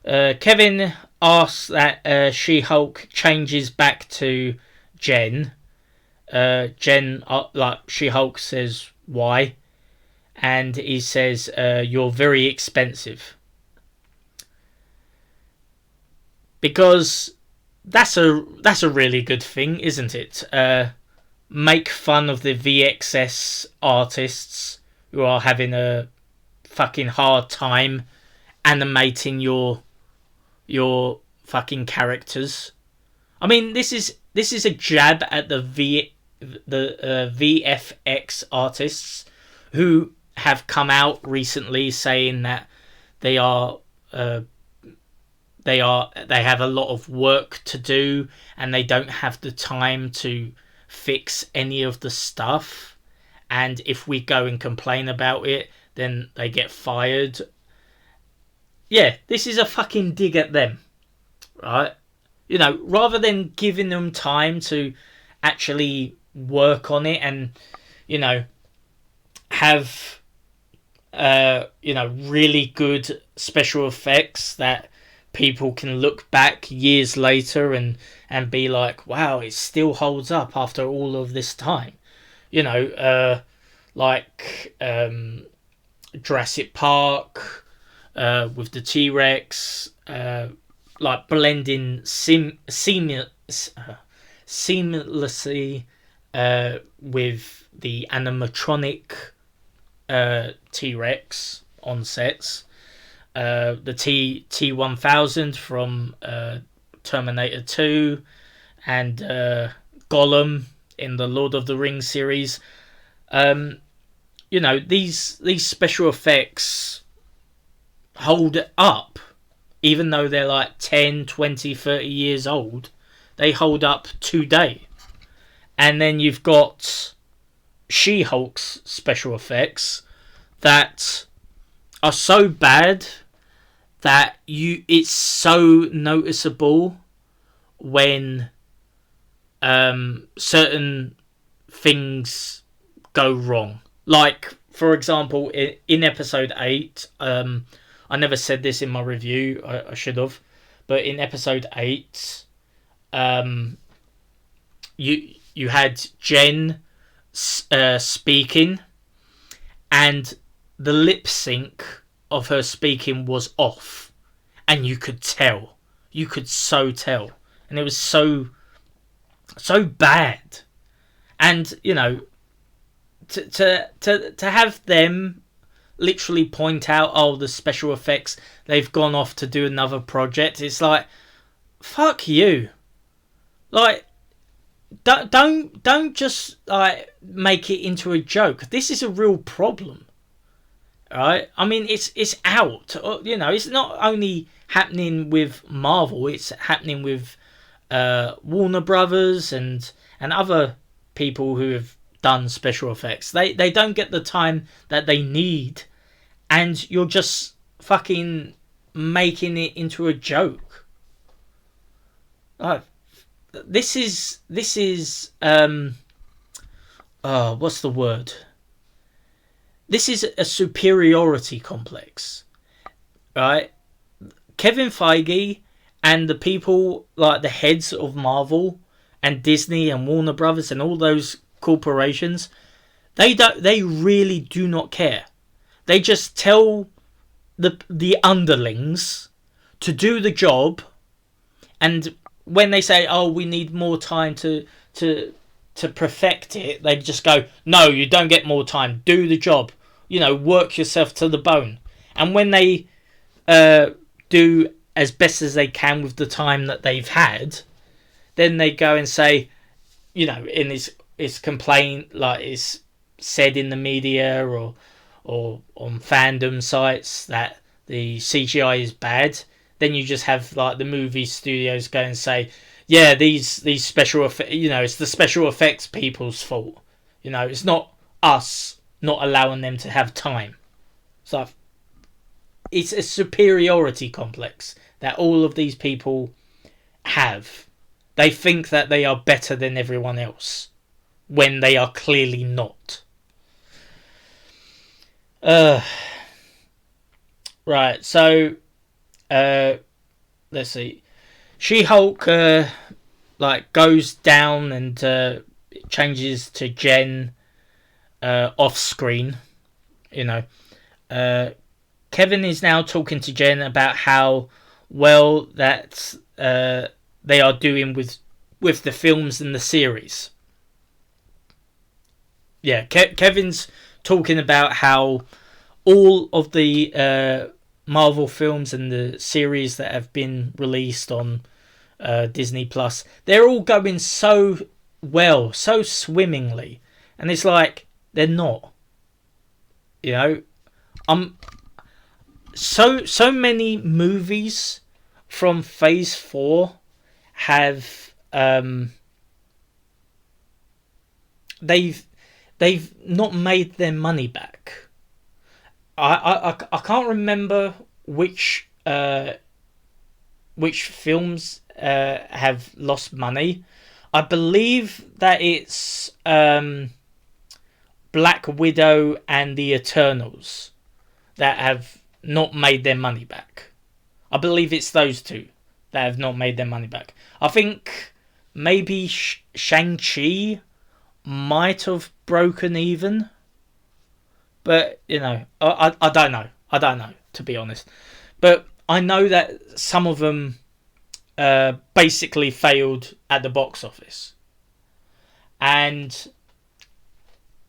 Speaker 1: Kevin asks that She-Hulk changes back to Jen. Jen, She-Hulk says, why? And he says, you're very expensive. Because that's a really good thing, isn't it? Make fun of the VXS artists who are having a fucking hard time animating your fucking characters. I mean, this is a jab at the VFX artists who have come out recently saying that they have a lot of work to do and they don't have the time to fix any of the stuff, and if we go and complain about it then they get fired. Yeah, this is a fucking dig at them, right? Rather than giving them time to actually work on it and have really good special effects that people can look back years later and be like, wow, it still holds up after all of this time. Jurassic Park with the T-Rex, blending seamlessly with the animatronic T-Rex on sets. The T-1000 from Terminator 2 and Gollum in the Lord of the Rings series. These special effects hold up. Even though they're like 10, 20, 30 years old, they hold up today. And then you've got She-Hulk's special effects that are so bad that it's so noticeable when certain things go wrong. Like, for example, in episode 8, I never said this in my review, I should have, but in episode 8, you had Jen speaking, and the lip sync of her speaking was off, and you could tell. You could so tell. And it was so bad. And, to have them literally point out, oh, the special effects, they've gone off to do another project, it's like, fuck you. Like, don't just make it into a joke. This is a real problem. Right? I mean, it's out. It's not only happening with Marvel, it's happening with Warner Brothers and other people who have done special effects. They don't get the time that they need, and you're just fucking making it into a joke. This is what's the word? This is a superiority complex, right? Kevin Feige and the people, like the heads of Marvel and Disney and Warner Brothers and all those corporations, they really do not care. They just tell the underlings to do the job, and when they say, oh, we need more time to perfect it, they just go, no, you don't get more time, do the job, work yourself to the bone. And when they do as best as they can with the time that they've had, then they go and say, in his complaint, like it's said in the media or on fandom sites, that the CGI is bad, then you just have like the movie studios go and say, yeah, these special effects, it's the special effects people's fault. It's not us not allowing them to have time. So it's a superiority complex that all of these people have. They think that they are better than everyone else when they are clearly not. Right, so let's see. She-Hulk goes down and changes to Jen off screen. You know, Kevin is now talking to Jen about how well that they are doing with the films and the series. Yeah, Kevin's talking about how all of the Marvel films and the series that have been released on Disney Plus, they're all going so well, so swimmingly, and it's like they're not. You know, so many movies from Phase 4 have they've not made their money back. I can't remember which films have lost money. I believe that it's Black Widow and the Eternals that have not made their money back. I believe it's those two that have not made their money back. I think maybe Shang-Chi might have broken even. But, you know, I don't know. I don't know, to be honest. But I know that some of them basically failed at the box office. And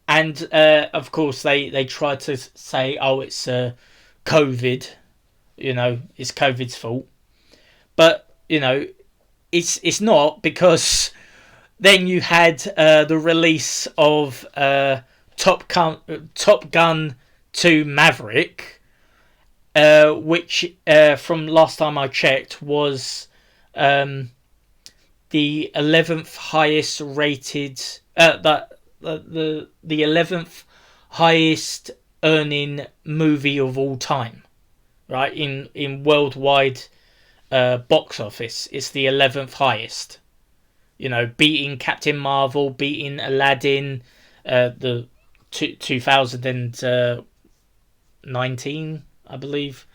Speaker 1: of course, they tried to say, oh, it's COVID. You know, it's COVID's fault. But, you know, it's not, because then you had the release of Top Gun 2 Maverick, which from last time I checked was the 11th highest rated, the 11th highest earning movie of all time, right? In worldwide box office, it's the 11th highest. You know, beating Captain Marvel, beating Aladdin, the 2019, I believe,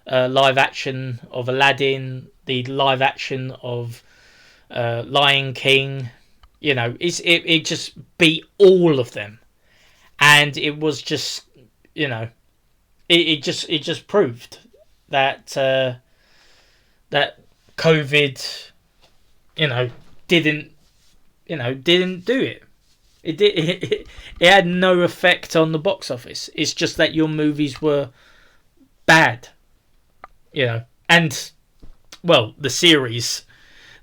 Speaker 1: live action of Aladdin, the live action of Lion King. You know, it just beat all of them, and it was just, you know, it just proved that that COVID, you know, didn't do it. It had no effect on the box office. It's just that your movies were bad, you know. And well, the series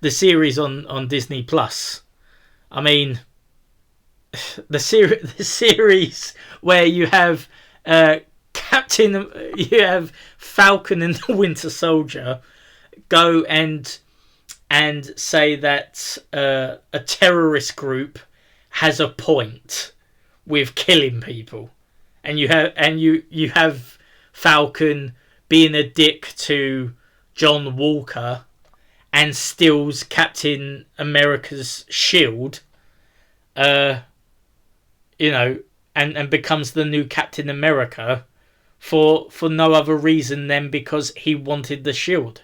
Speaker 1: on Disney Plus. I mean, the series where you have you have Falcon and the Winter Soldier go and say that a terrorist group has a point with killing people, and you have Falcon being a dick to John Walker and steals Captain America's shield, you know, and becomes the new Captain America for no other reason than because he wanted the shield,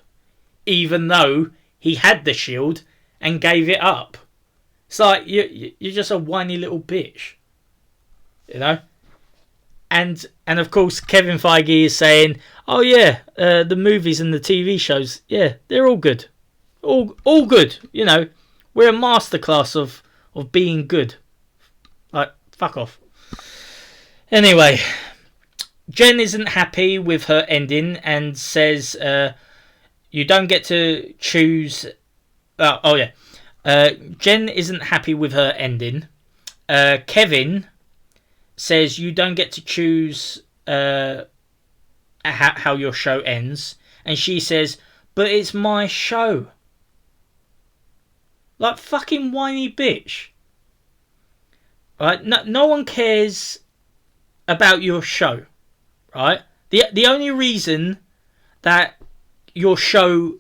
Speaker 1: even though he had the shield and gave it up. It's like you're just a whiny little bitch, you know. And of course Kevin Feige is saying, oh yeah, the movies and the TV shows, yeah, they're all good, all good. You know, we're a masterclass of being good. Like, fuck off. Anyway, Jen isn't happy with her ending and says, you don't get to choose. Jen isn't happy with her ending. Kevin says you don't get to choose how your show ends, and she says, but it's my show. Like, fucking whiny bitch. Right? No one cares about your show, right? The only reason that your show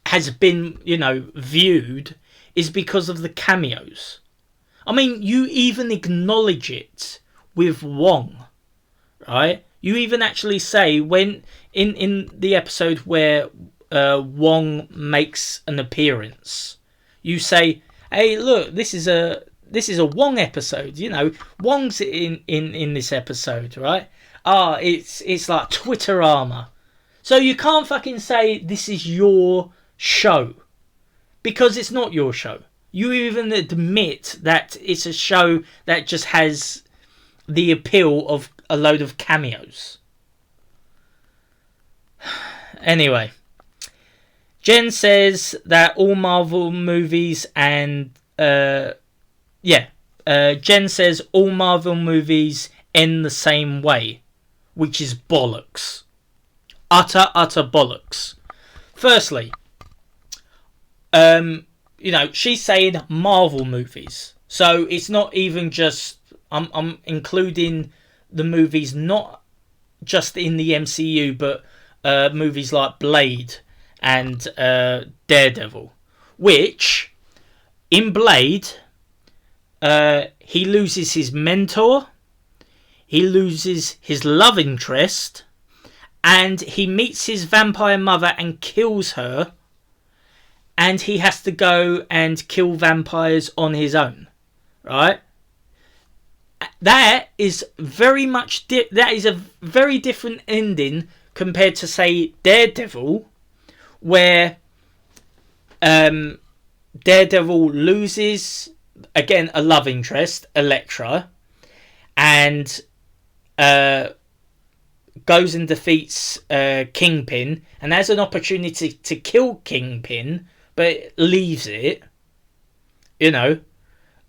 Speaker 1: has been, viewed is because of the cameos. I mean, you even acknowledge it with Wong, right? You even actually say, when in the episode where Wong makes an appearance, you say, "Hey, look, this is a Wong episode. Wong's in this episode, right? It's like Twitter armor." So you can't fucking say this is your show, because it's not your show. You even admit that it's a show that just has the appeal of a load of cameos. Anyway, Jen says that all Marvel movies and Jen says all Marvel movies end the same way, which is bollocks. Utter bollocks. Firstly, she's saying Marvel movies, so it's not even just. I'm including the movies not just in the MCU, but movies like Blade and Daredevil, which in Blade he loses his mentor, he loses his love interest, and he meets his vampire mother and kills her, and he has to go and kill vampires on his own, right? That is very much that is a very different ending compared to, say, Daredevil, where Daredevil loses again a love interest, Elektra, and goes and defeats Kingpin, and has an opportunity to kill Kingpin, but leaves it,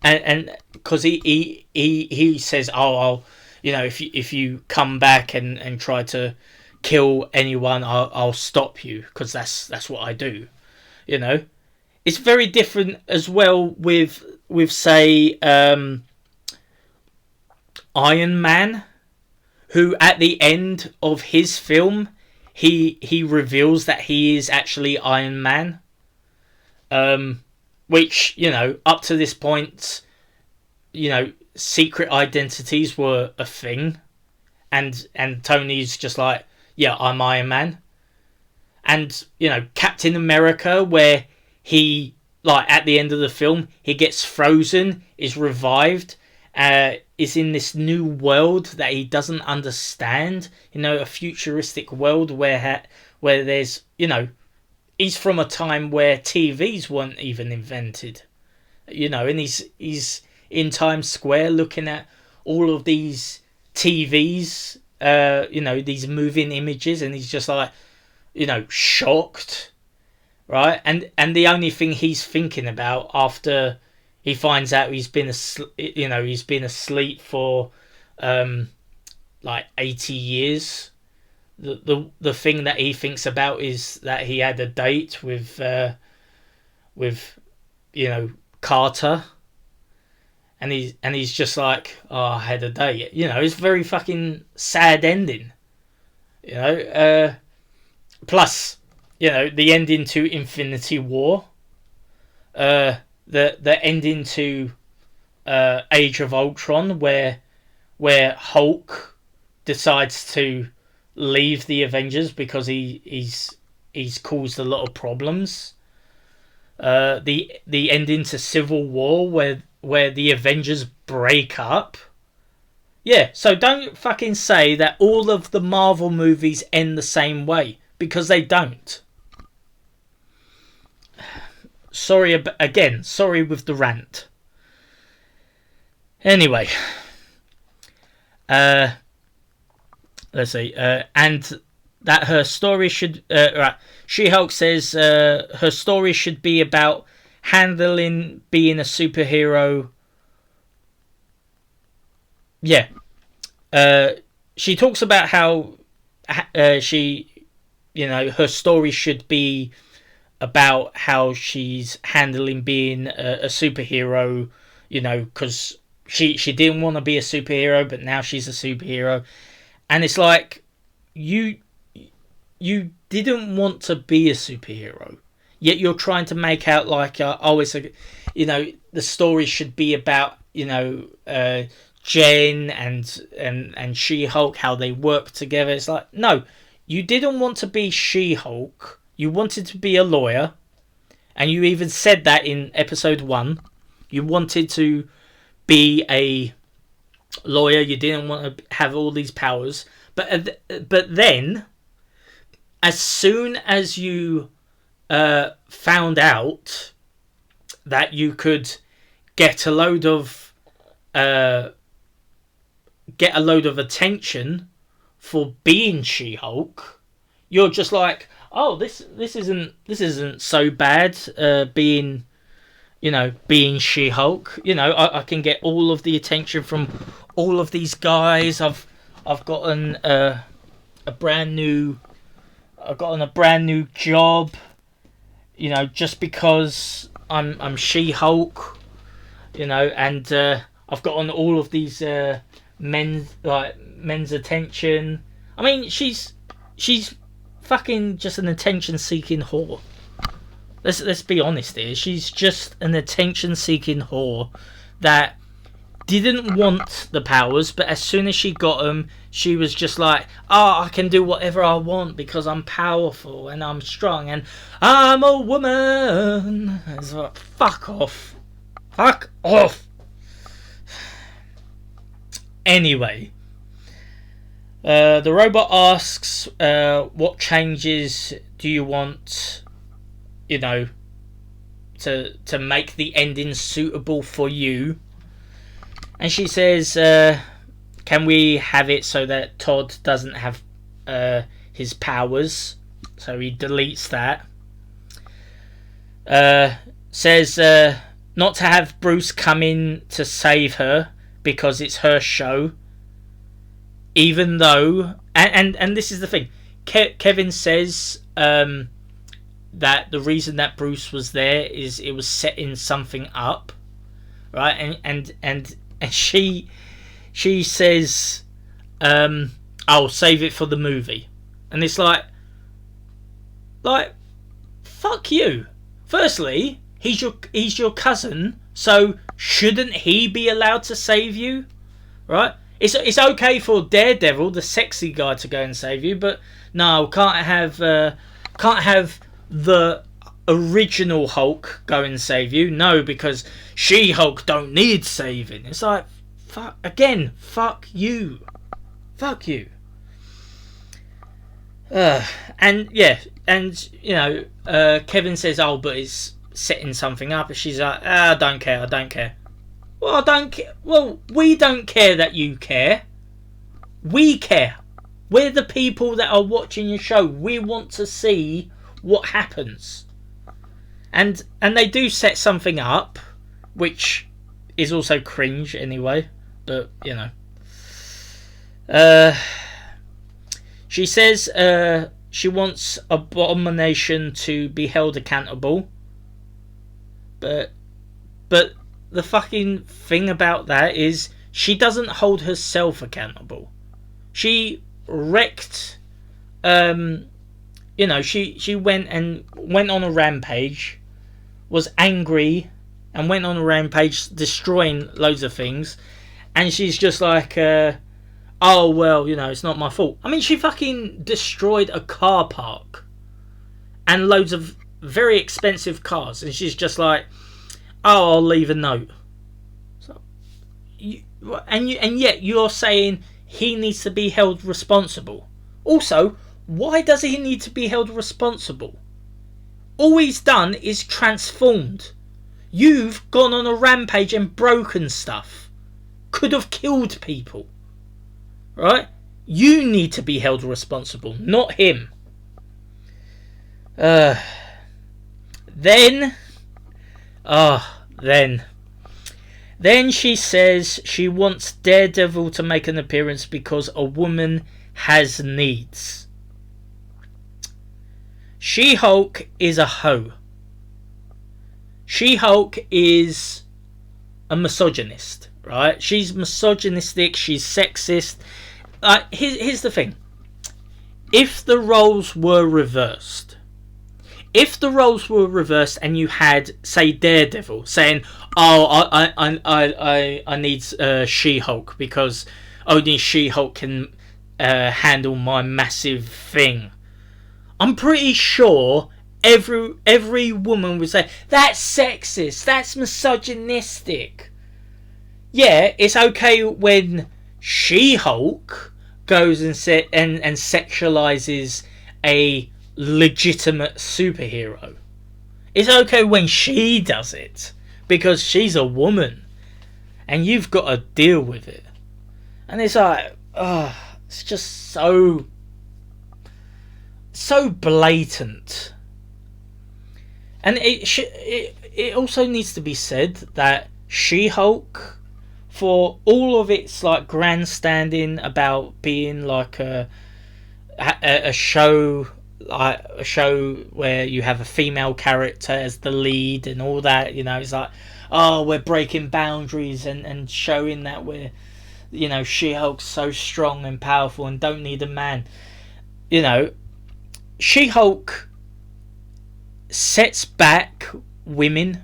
Speaker 1: and because he says, I'll if you come back and try to kill anyone, I'll stop you, because that's what I do. It's very different as well with say Iron Man, who at the end of his film he reveals that he is actually Iron Man, which up to this point secret identities were a thing, and Tony's just like, yeah, I'm Iron Man. And Captain America, where he, like, at the end of the film, he gets frozen, is revived, is in this new world that he doesn't understand, a futuristic world where there's, he's from a time where TVs weren't even invented, and he's in Times Square looking at all of these TVs, these moving images, and he's just like, shocked, right? And the only thing he's thinking about after he finds out he's been asleep for like 80 years, the thing that he thinks about is that he had a date with Carter, and he's just like, oh, I had a date. It's a very fucking sad ending. Plus, the ending to Infinity War, the ending to Age of Ultron, where Hulk decides to leave the Avengers because he's caused a lot of problems. The ending to Civil War, where the Avengers break up. Yeah, so don't fucking say that all of the Marvel movies end the same way, because they don't. Sorry with the rant. Anyway, let's see, and that her story should, right, She-Hulk says her story should be about handling being a superhero. Yeah. She talks about how she, her story should be about how she's handling being a superhero, because she didn't want to be a superhero, but now she's a superhero. And it's like, you didn't want to be a superhero, yet you're trying to make out like, the story should be about, Jen and She-Hulk, how they work together. It's like, no, you didn't want to be She-Hulk. You wanted to be a lawyer, and you even said that in episode 1. You wanted to be a lawyer. You didn't want to have all these powers, but then, as soon as you found out that you could get a load of attention for being She-Hulk, you're just like, oh, this isn't so bad, being She-Hulk. I can get all of the attention from all of these guys. I've gotten a brand new job, just because I'm She-Hulk, and I've gotten all of these men's attention. I mean, she's fucking just an attention-seeking whore. Let's be honest here. She's just an attention-seeking whore that didn't want the powers, but as soon as she got them, she was just like, oh, I can do whatever I want because I'm powerful and I'm strong and I'm a woman. It's like, fuck off. Fuck off. Anyway, the robot asks, what changes do you want, to make the ending suitable for you? And she says, can we have it so that Todd doesn't have his powers? So he deletes that. Says not to have Bruce come in to save her because it's her show. Even though... And this is the thing. Kevin says that the reason that Bruce was there is it was setting something up. Right? And she says, I'll save it for the movie. And it's like, fuck you. Firstly, he's your cousin, so shouldn't he be allowed to save you? Right? It's okay for Daredevil, the sexy guy, to go and save you, but no, can't have the original Hulk go and save you. No, because She-Hulk don't need saving. It's like, fuck you. Kevin says, oh, but it's setting something up, and she's like, I don't care. Well, I don't care. Well, we don't care that you care. We care. We're the people that are watching your show. We want to see what happens. And they do set something up, which is also cringe anyway. But, she says she wants Abomination to be held accountable. But the fucking thing about that is she doesn't hold herself accountable. She wrecked, she went on a rampage, was angry, and went on a rampage, destroying loads of things, and she's just like, oh, well, it's not my fault. I mean, she fucking destroyed a car park and loads of very expensive cars, and she's just like, oh, I'll leave a note. So, yet you're saying he needs to be held responsible. Also, why does he need to be held responsible? All he's done is transformed. You've gone on a rampage and broken stuff. Could have killed people. Right? You need to be held responsible, not him. Then she says she wants Daredevil to make an appearance because a woman has needs. She-Hulk is a hoe. She-Hulk is a misogynist, right? She's misogynistic, she's sexist, Here's the thing. If the roles were reversed, and you had, say, Daredevil saying, "Oh, I need She-Hulk because only She-Hulk can handle my massive thing," I'm pretty sure every woman would say, "That's sexist. That's misogynistic." Yeah, it's okay when She-Hulk goes and sexualizes a legitimate superhero. It's okay when she does it because she's a woman and you've got to deal with it. And it's like, it's just so blatant. And it also needs to be said that She-Hulk, for all of its like grandstanding about being like a show, like a show where you have a female character as the lead and all that, it's like, oh, we're breaking boundaries and showing that we're, She-Hulk's so strong and powerful and don't need a man. She-Hulk sets back women.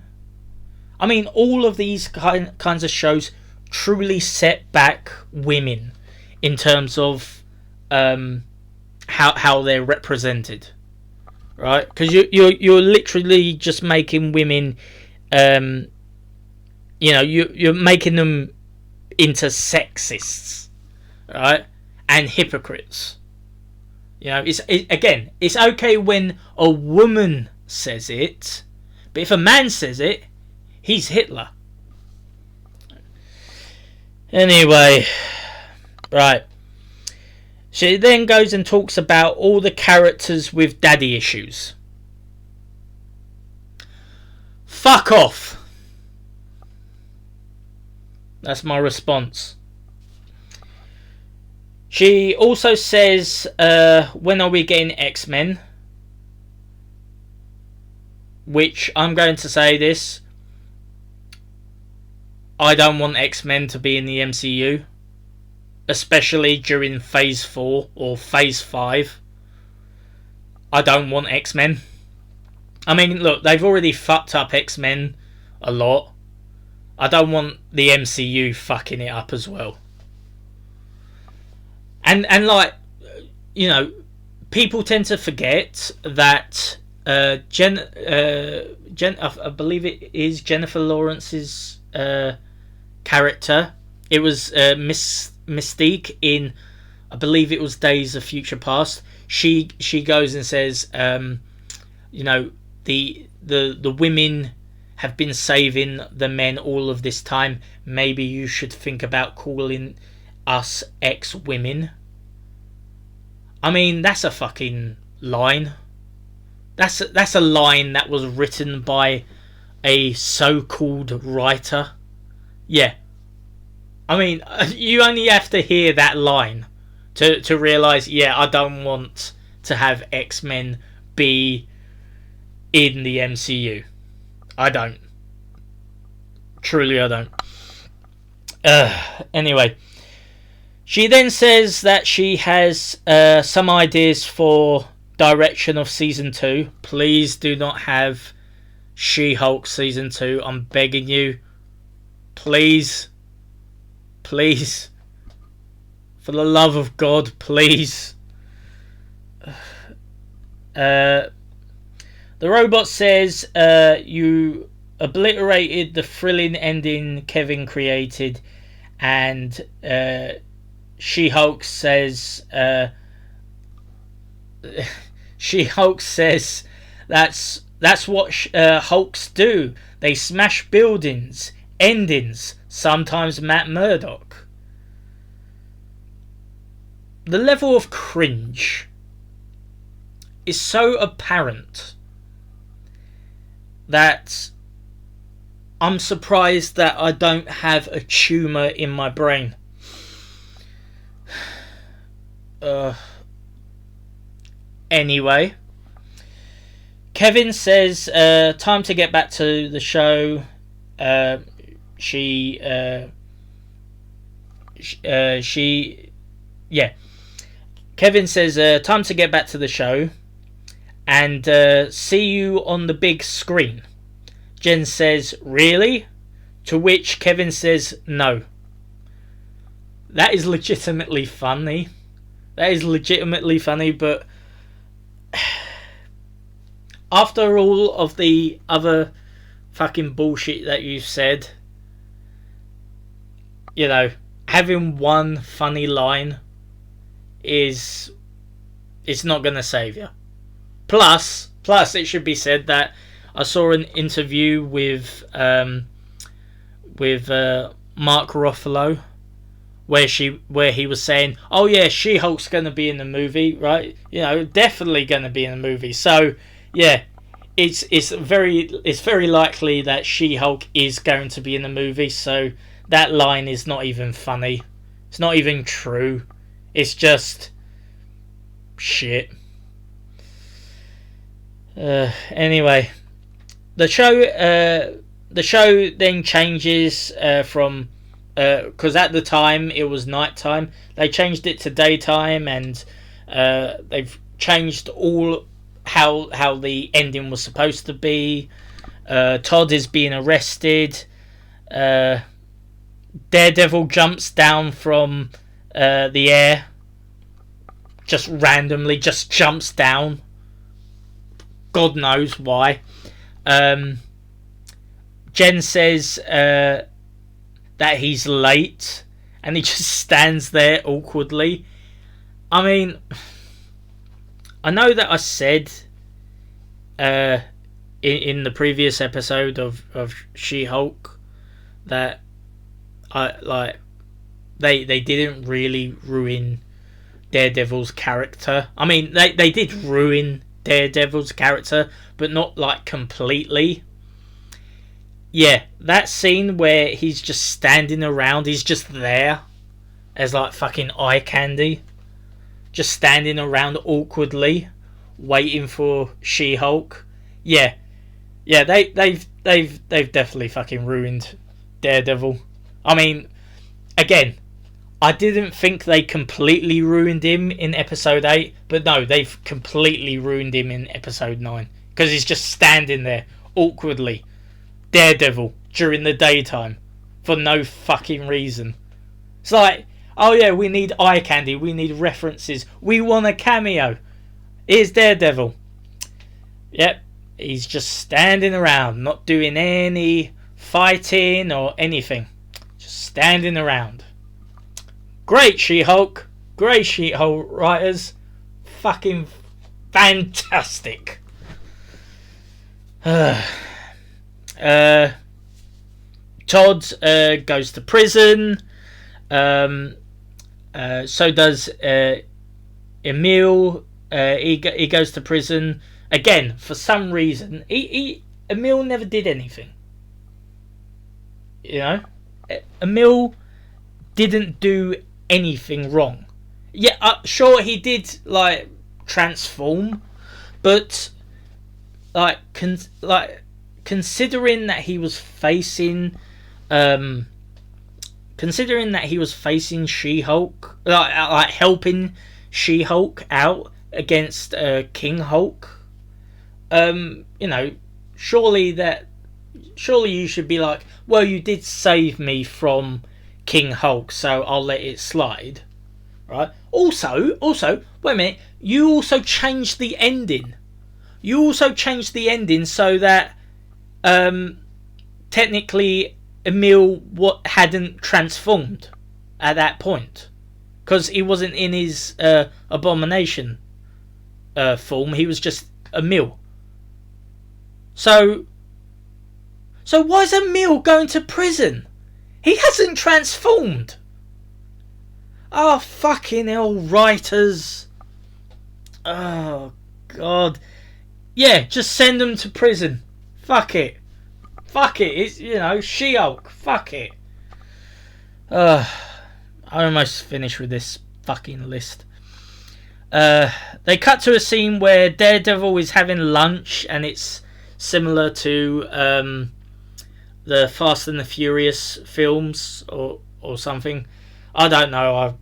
Speaker 1: I mean, all of these kinds of shows truly set back women in terms of how they're represented, right? Because you're literally just making women, you're making them into sexists, right, and hypocrites. It's okay when a woman says it, but if a man says it, he's Hitler. Anyway, right. She then goes and talks about all the characters with daddy issues. Fuck off. That's my response. She also says, when are we getting X-Men? Which I'm going to say this. I don't want X-Men to be in the MCU. Especially during Phase 4 or Phase 5. I don't want X-Men. I mean, look, they've already fucked up X-Men a lot. I don't want the MCU fucking it up as well. And like, people tend to forget that I believe it is Jennifer Lawrence's character. It was Mystique in, I believe it was Days of Future Past. She goes and says, the women have been saving the men all of this time. Maybe you should think about calling us ex-women. I mean, that's a fucking line. That's a line that was written by a so-called writer. Yeah. I mean, you only have to hear that line to realise, yeah, I don't want to have X-Men be in the MCU. I don't. Truly, I don't. Anyway. She then says that she has some ideas for direction of Season 2. Please do not have She-Hulk Season 2. I'm begging you. Please. Please. For the love of God, please. The robot says you obliterated the thrilling ending Kevin created, and She-Hulk says She-Hulk says that's what Hulks do. They smash buildings, endings, sometimes Matt Murdock. The level of cringe is so apparent that I'm surprised that I don't have a tumour in my brain. Anyway, Kevin says time to get back to the show. She yeah. Kevin says, time to get back to the show and see you on the big screen. Jen says, really? To which Kevin says, no. That is legitimately funny. But after all of the other fucking bullshit that you've said, you know, having one funny line is not going to save you. Plus, it should be said that I saw an interview with Mark Ruffalo where he was saying, oh yeah, She-Hulk's going to be in the movie, right? You know, definitely going to be in the movie. So yeah, it's very likely that She-Hulk is going to be in the movie. So that line is not even funny. It's not even true. It's just shit. Anyway, the show then changes from because at the time it was nighttime. They changed it to daytime, and they've changed all how the ending was supposed to be. Todd is being arrested. Daredevil jumps down from the air, just randomly, just jumps down. God knows why. Jen says that he's late, and he just stands there awkwardly. I mean, I know that I said in the previous episode of She-Hulk that they didn't really ruin Daredevil's character. I mean, they did ruin Daredevil's character, but not like completely. Yeah, that scene where he's just standing around, he's just there as like fucking eye candy, just standing around awkwardly, waiting for She-Hulk. Yeah, they've definitely fucking ruined Daredevil. I mean, again, I didn't think they completely ruined him in episode 8, but no, they've completely ruined him in episode 9 because he's just standing there awkwardly. Daredevil during the daytime for no fucking reason. It's like, oh yeah, we need eye candy, we need references, we want a cameo. Here's Daredevil. Yep, he's just standing around, not doing any fighting or anything. Just standing around. Great She-Hulk. Great She-Hulk writers. Fucking fantastic. Todd goes to prison. So does Emil. He goes to prison again for some reason. Emil never did anything. You know, Emil didn't do anything wrong. Yeah, sure he did like transform, but considering that he was facing She-Hulk, like helping She-Hulk out against King Hulk, you know, surely you should be like, well, you did save me from King Hulk, so I'll let it slide, right? Also, wait a minute, you also changed the ending. So that technically Emil hadn't transformed at that point, because he wasn't in his abomination form. He was just Emil. So why is Emil going to prison? He hasn't transformed. Oh, fucking hell, writers. Oh, God. Yeah, just send him to prison. Fuck it. It's, you know, She-Hulk. Fuck it. I almost finished with this fucking list. They cut to a scene where Daredevil is having lunch, and it's similar to the Fast and the Furious films or something. I don't know.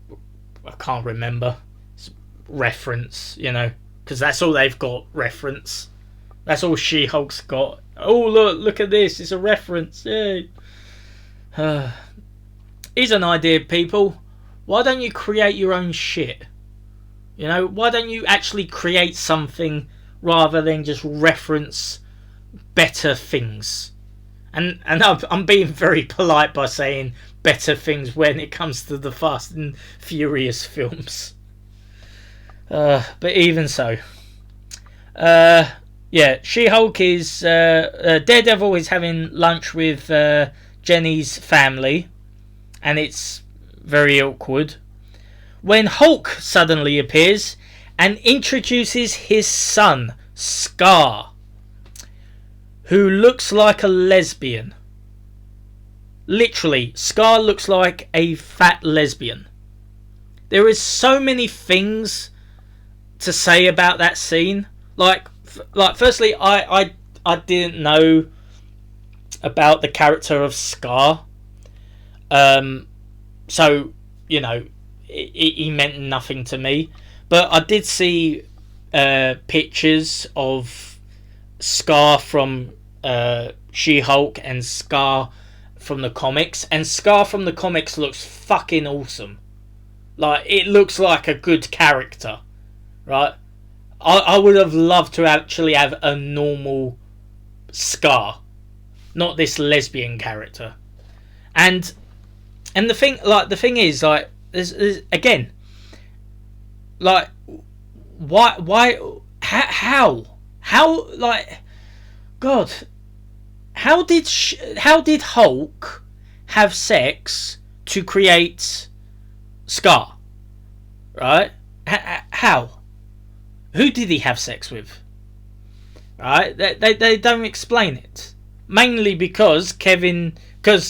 Speaker 1: I can't remember. It's reference, because that's all they've got. Reference. That's all She-Hulk's got. Oh, look at this. It's a reference. Yay. Here's an idea, people. Why don't you create your own shit? Why don't you actually create something rather than just reference better things? And I'm being very polite by saying better things when it comes to the Fast and Furious films. But even so. Yeah, She-Hulk is... Daredevil is having lunch with Jenny's family. And it's very awkward. When Hulk suddenly appears and introduces his son, Scar, who looks like a lesbian. Literally, Scar looks like a fat lesbian. There is so many things to say about that scene. Like firstly, I didn't know about the character of Scar. So, he meant nothing to me. But I did see pictures of Scar from She-Hulk and Scar from the comics. And Scar from the comics looks fucking awesome. Like, it looks like a good character. Right? I would have loved to actually have a normal Scar. Not this lesbian character. And the thing is, like, there's again, like, why, how, like, God, how did Hulk have sex to create Scar? Right? How? Who did he have sex with? Right? They don't explain it. Mainly because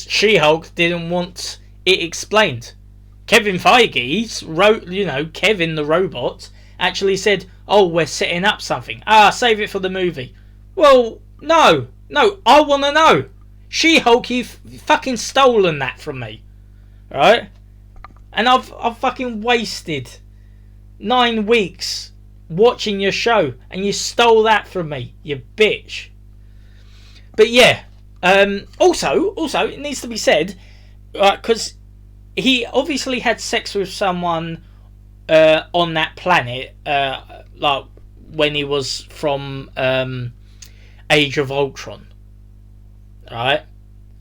Speaker 1: She-Hulk didn't want it explained. Kevin Feige wrote, Kevin the robot actually said, "Oh, we're setting up something. Save it for the movie." Well, no, I want to know. She-Hulk, you've fucking stolen that from me, right? And I've fucking wasted 9 weeks watching your show, and you stole that from me, you bitch. But yeah, also, it needs to be said, because he obviously had sex with someone on that planet, like when he was from Age of Ultron, right?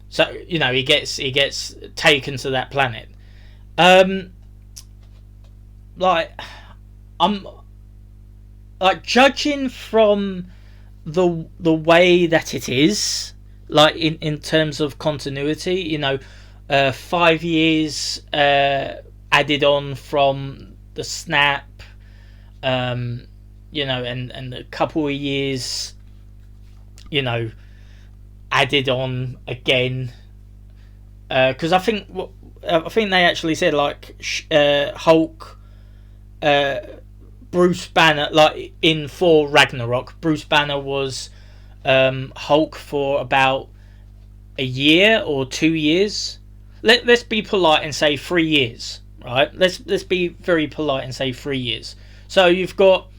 Speaker 1: So he gets taken to that planet. Like, I'm like, judging from the way that it is, like in terms of continuity, 5 years added on from the snap, and a couple of years, added on again, because I think they actually said, like, Hulk, Bruce Banner, like in Thor Ragnarok, Bruce Banner was Hulk for about a year or 2 years. Let's be polite and say 3 years, right? Let's be very polite and say 3 years. So you've got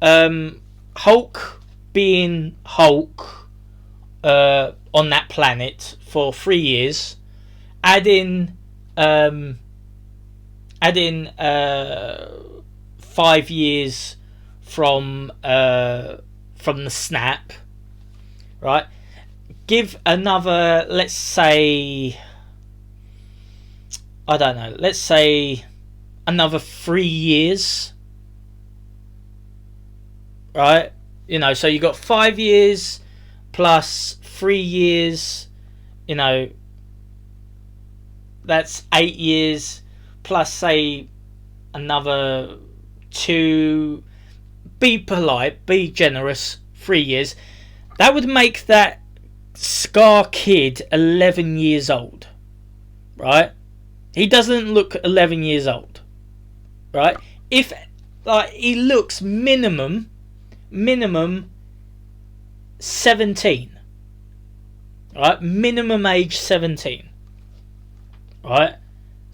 Speaker 1: Hulk being Hulk on that planet for 3 years, add in 5 years from the snap, right? Give another, let's say, I don't know, let's say another 3 years, right? So you got 5 years plus 3 years, that's 8 years, plus, say, another 2, be polite, be generous, 3 years. That would make that Scar kid 11 years old, right? He doesn't look 11 years old, right? If, like, he looks minimum 17, right? Minimum age 17, right?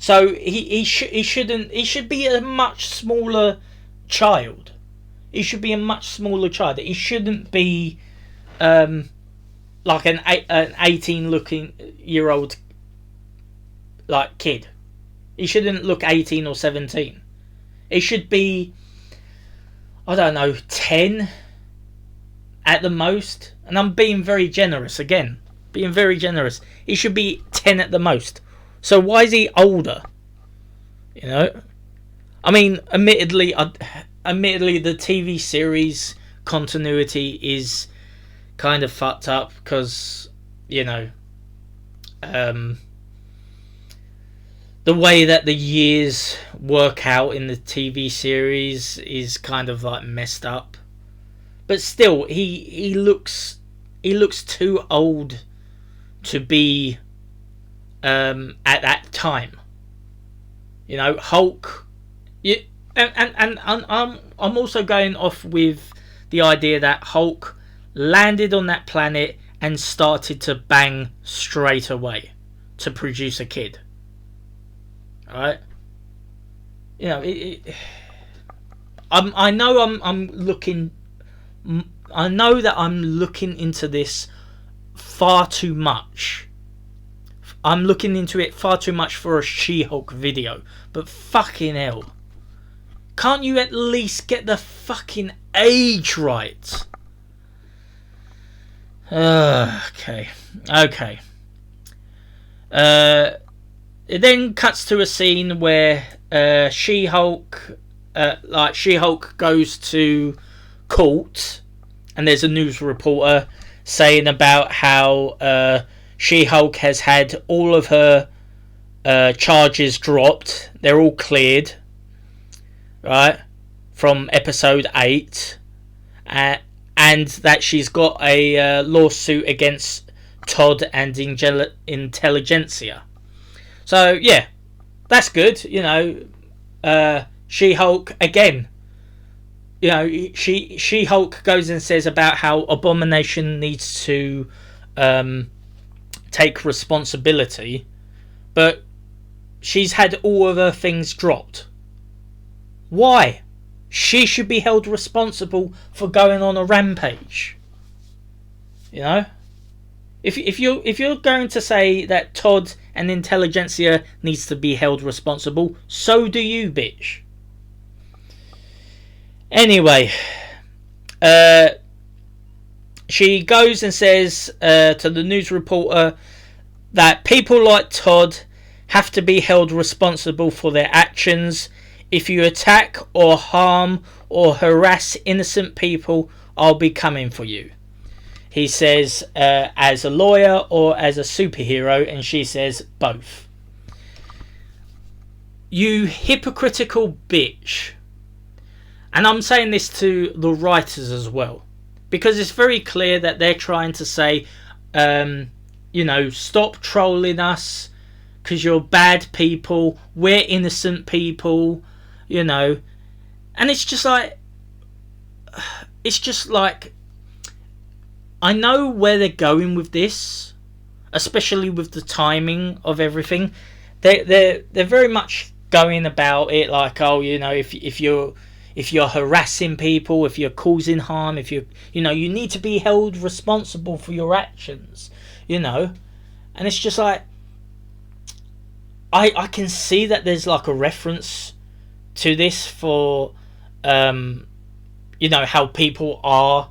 Speaker 1: So he should be a much smaller child. He should be a much smaller child. He shouldn't be like an 18 looking year old like kid. He shouldn't look 18 or 17. He should be, I don't know, 10 at the most. And I'm being very generous again. Being very generous. He should be 10 at the most. So why is he older? You know? I mean, admittedly, the TV series continuity is kind of fucked up because, you know, the way that the years work out in the TV series is kind of like messed up. But still, he looks too old to be at that time. You know, Hulk. And I'm also going off with the idea that Hulk landed on that planet and started to bang straight away to produce a kid. Alright? You know, I know I'm looking. I know that I'm looking into this far too much. I'm looking into it far too much for a She-Hulk video. But fucking hell. Can't you at least get the fucking age right? Okay. It then cuts to a scene where She-Hulk goes to court, and there's a news reporter saying about how She-Hulk has had all of her charges dropped. They're all cleared, right, from episode 8, and that she's got a lawsuit against Todd and Intelligentsia. So yeah, that's good. You know, She-Hulk again. You know, She-Hulk goes and says about how Abomination needs to take responsibility, but she's had all of her things dropped. Why? She should be held responsible for going on a rampage. You know, if you're going to say that Todd and Intelligentsia needs to be held responsible, so do you, bitch. Anyway, she goes and says to the news reporter that people like Todd have to be held responsible for their actions. If you attack or harm or harass innocent people, I'll be coming for you. He says, as a lawyer or as a superhero, and she says, both. You hypocritical bitch. And I'm saying this to the writers as well, because it's very clear that they're trying to say, you know, stop trolling us because you're bad people, we're innocent people, you know. And it's just like, I know where they're going with this, especially with the timing of everything. They're very much going about it like, oh, you know, if you're harassing people, if you're causing harm, if you need to be held responsible for your actions, you know. And it's just like, I can see that there's like a reference to this for, you know, how people are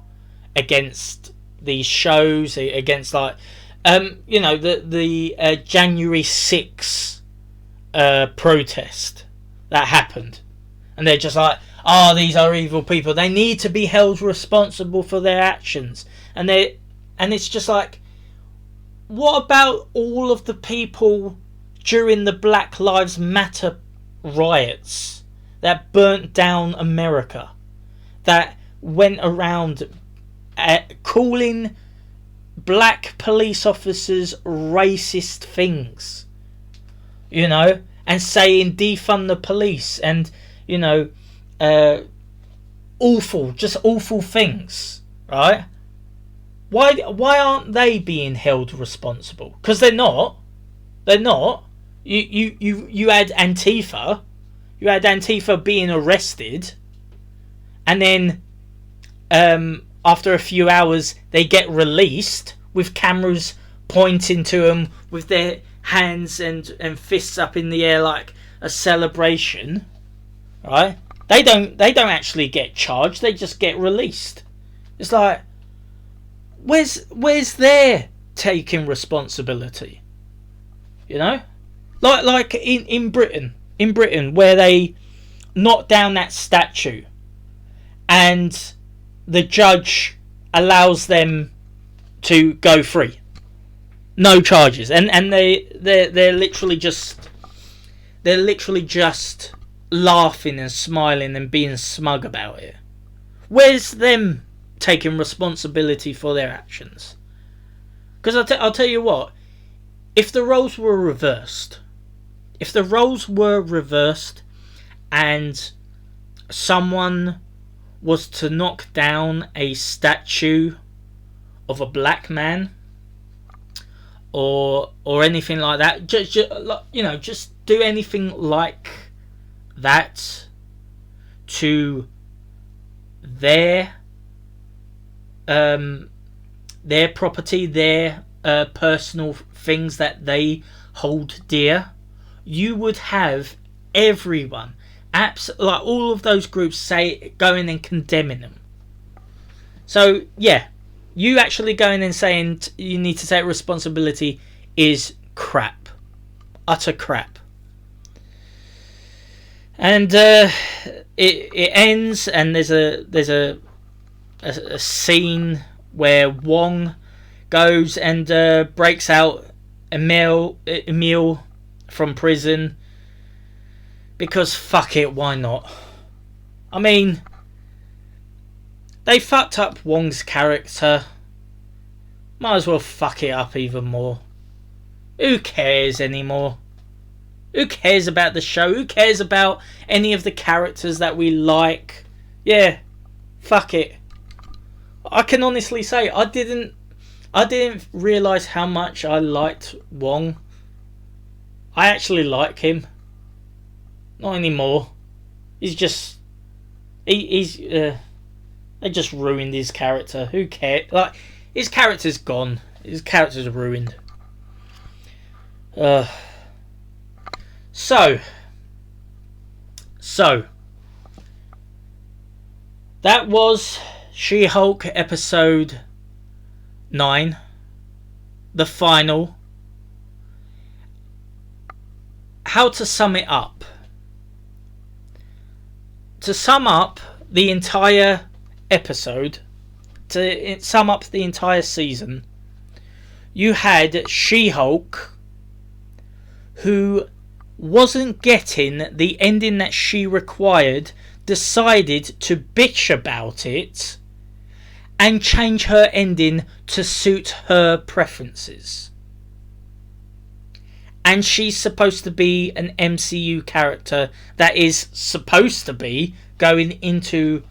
Speaker 1: against these shows, against like, you know, the January 6th protest that happened. And they're just like, oh, these are evil people. They need to be held responsible for their actions. And it's just like, what about all of the people during the Black Lives Matter riots that burnt down America, that went around calling black police officers racist things, you know, and saying defund the police, and, you know, awful things, right? Why aren't they being held responsible? Because they're not. You had Antifa. You had Antifa being arrested, and then after a few hours they get released with cameras pointing to them with their hands and fists up in the air like a celebration, right? They don't actually get charged, they just get released. It's like, where's their taking responsibility? You know? Like in Britain where they knocked down that statue and the judge allows them to go free. No charges. And they're literally just laughing and smiling and being smug about it. Where's them taking responsibility for their actions? Because I'll tell you what, if the roles were reversed and someone was to knock down a statue of a black man or anything like that, just do anything like that to their property, their personal things that they hold dear, you would have everyone, like all of those groups, going and condemning them. So yeah, you actually going and saying you need to take responsibility is crap, utter crap. And it ends, and there's a scene where Wong goes and breaks out Emil from prison, because fuck it, why not? I mean, they fucked up Wong's character, might as well fuck it up even more. Who cares anymore? Who cares about the show? Who cares about any of the characters that we like? Yeah, fuck it. I can honestly say I didn't realise how much I liked Wong. I actually like him. Not anymore. He's just they just ruined his character. Who cares? Like, his character's gone. His character's ruined. So that was She-Hulk episode 9, the final. How to sum it up? To sum up the entire episode, to sum up the entire season, you had She-Hulk, who wasn't getting the ending that she required, decided to bitch about it and change her ending to suit her preferences. And she's supposed to be an MCU character that is supposed to be going into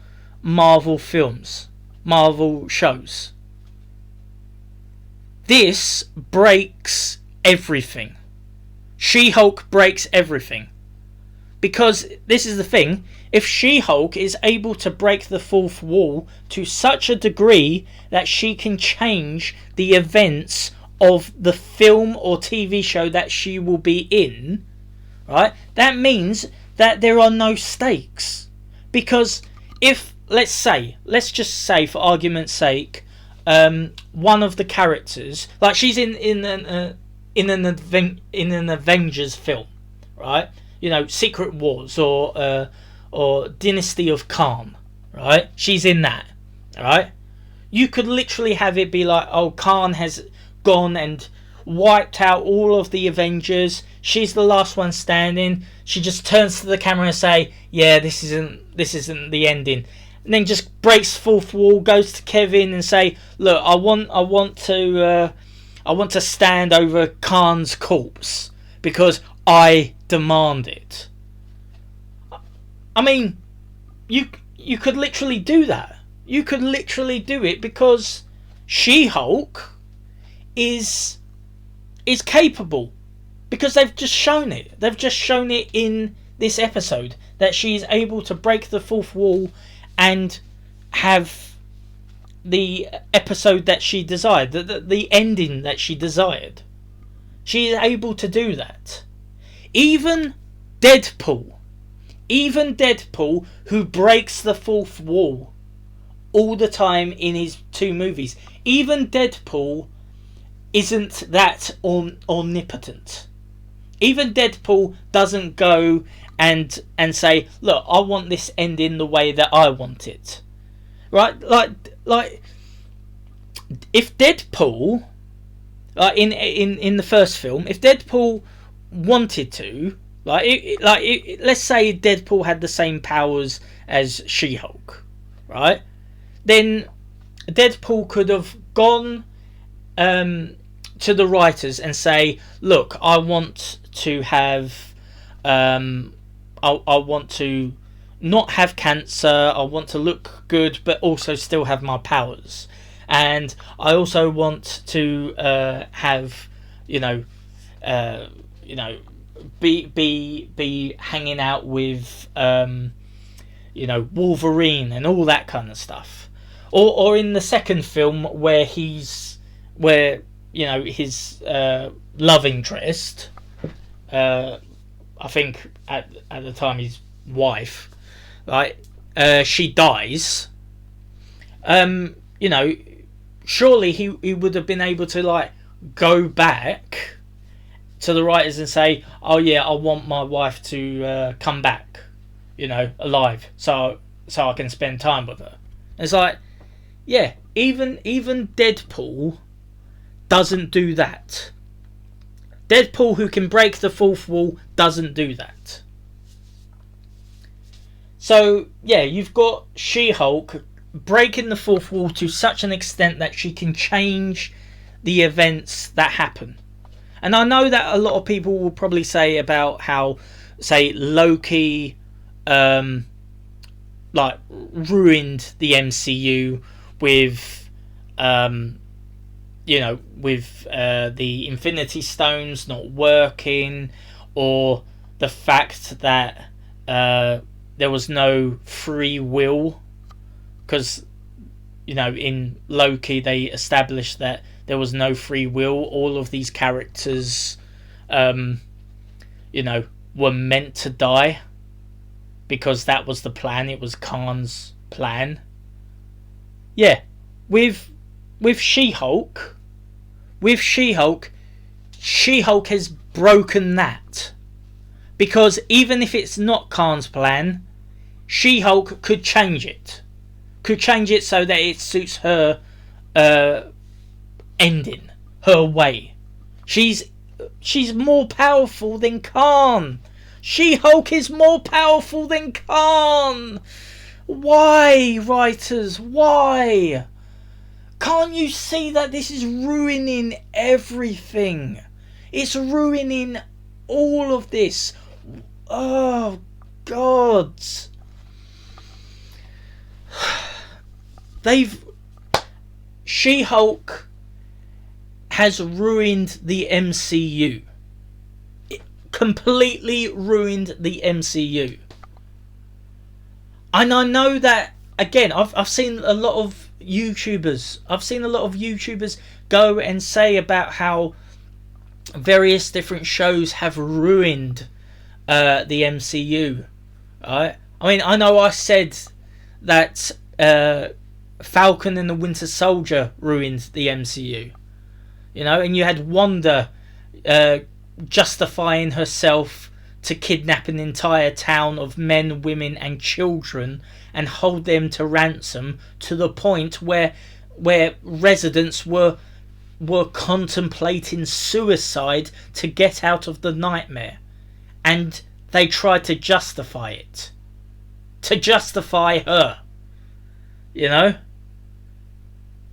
Speaker 1: Marvel films, Marvel shows. This breaks everything. She-Hulk breaks everything. Because this is the thing, if She-Hulk is able to break the fourth wall to such a degree that she can change the events of the film or TV show that she will be in, right, that means that there are no stakes. Because if, let's just say for argument's sake, one of the characters, like she's in an Avengers film, right? You know, Secret Wars or Dynasty of Khan, right? She's in that, right? You could literally have it be like, oh, Khan has gone and wiped out all of the Avengers. She's the last one standing. She just turns to the camera and say, "Yeah, this isn't the ending." And then just breaks fourth wall, goes to Kevin and say, "Look, I want to stand over Khan's corpse because I demand it." I mean, you could literally do that. You could literally do it because She-Hulk is capable. Because they've just shown it. They've just shown it in this episode that she's able to break the fourth wall and have the episode that she desired, the ending that she desired. She is able to do that. Even Deadpool, who breaks the fourth wall all the time in his 2 movies, even Deadpool isn't that omnipotent. Even Deadpool doesn't go and say, look, I want this ending the way that I want it. Right? Like if Deadpool, in the first film, if Deadpool wanted to, let's say Deadpool had the same powers as She-Hulk, right? Then Deadpool could have gone to the writers and say, look, I want to have I want to not have cancer, I want to look good but also still have my powers, and I also want to have be hanging out with Wolverine and all that kind of stuff. Or in the second film where his love interest, I think at the time his wife, right, she dies. Surely he would have been able to go back to the writers and say, oh yeah, I want my wife to come back, alive, so I can spend time with her. It's like, yeah, even Deadpool doesn't do that. Deadpool, who can break the fourth wall, doesn't do that. So yeah, you've got She-Hulk breaking the fourth wall to such an extent that she can change the events that happen. And I know that a lot of people will probably say about how, say, Loki ruined the MCU with the Infinity Stones not working, or the fact that there was no free will, because in Loki they established that there was no free will. All of these characters were meant to die because that was the plan. It was Khan's plan. Yeah, with She-Hulk, She-Hulk has broken that, because even if it's not Khan's plan, She-Hulk could change it so that it suits her ending, her way. She's more powerful than Khan. She-Hulk is more powerful than Khan. Why, writers? Why? Can't you see that this is ruining everything? It's ruining all of this. Oh, God. She-Hulk has ruined the MCU. It completely ruined the MCU. And I know that, again, I've seen a lot of YouTubers. Go and say about how various different shows have ruined the MCU. Right? I mean, I know I said that Falcon and the Winter Soldier ruined the MCU. And you had Wanda justifying herself to kidnap an entire town of men, women and children and hold them to ransom, to the point where residents were contemplating suicide to get out of the nightmare, and they tried to justify it, to justify her,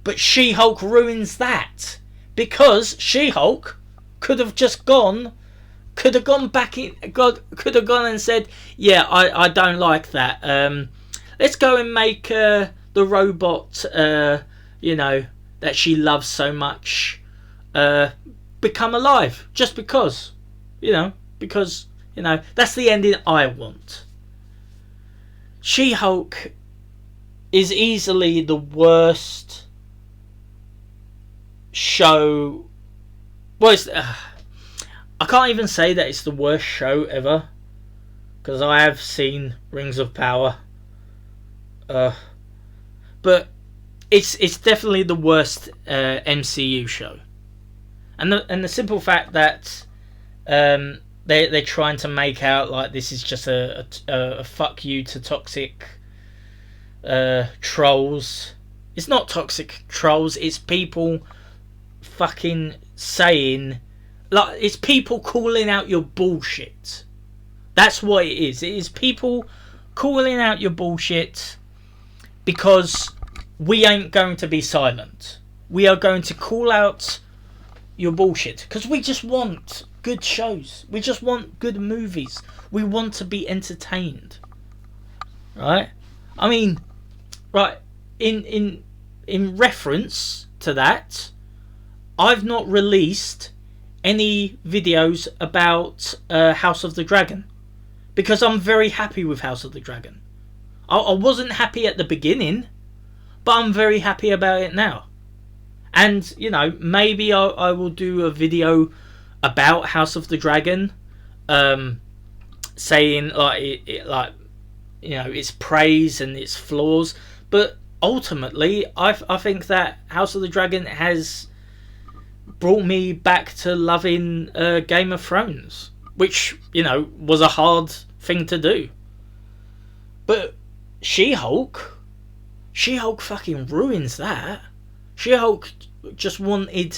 Speaker 1: but She-Hulk ruins that, because She-Hulk could have gone back in, could have gone and said, yeah, I don't like that, let's go and make the robot that she loves so much become alive, just because. because that's the ending I want. She-Hulk is easily the worst show. Well, I can't even say that it's the worst show ever, because I have seen Rings of Power. But it's definitely the worst MCU show, and the simple fact that they're trying to make out like this is just a fuck you to toxic trolls. It's not toxic trolls. It's people fucking saying, like, it's people calling out your bullshit. That's what it is. It is people calling out your bullshit, because we ain't going to be silent. We are going to call out your bullshit, because we just want good shows. We just want good movies. We want to be entertained. Right? I mean, right, in reference to that, I've not released any videos about House of the Dragon, because I'm very happy with House of the Dragon. I wasn't happy at the beginning, but I'm very happy about it now. And, maybe I will do a video about House of the Dragon, saying its praise and its flaws. But ultimately, I think that House of the Dragon has brought me back to loving Game of Thrones, which was a hard thing to do. But She-Hulk fucking ruins that. She-Hulk just wanted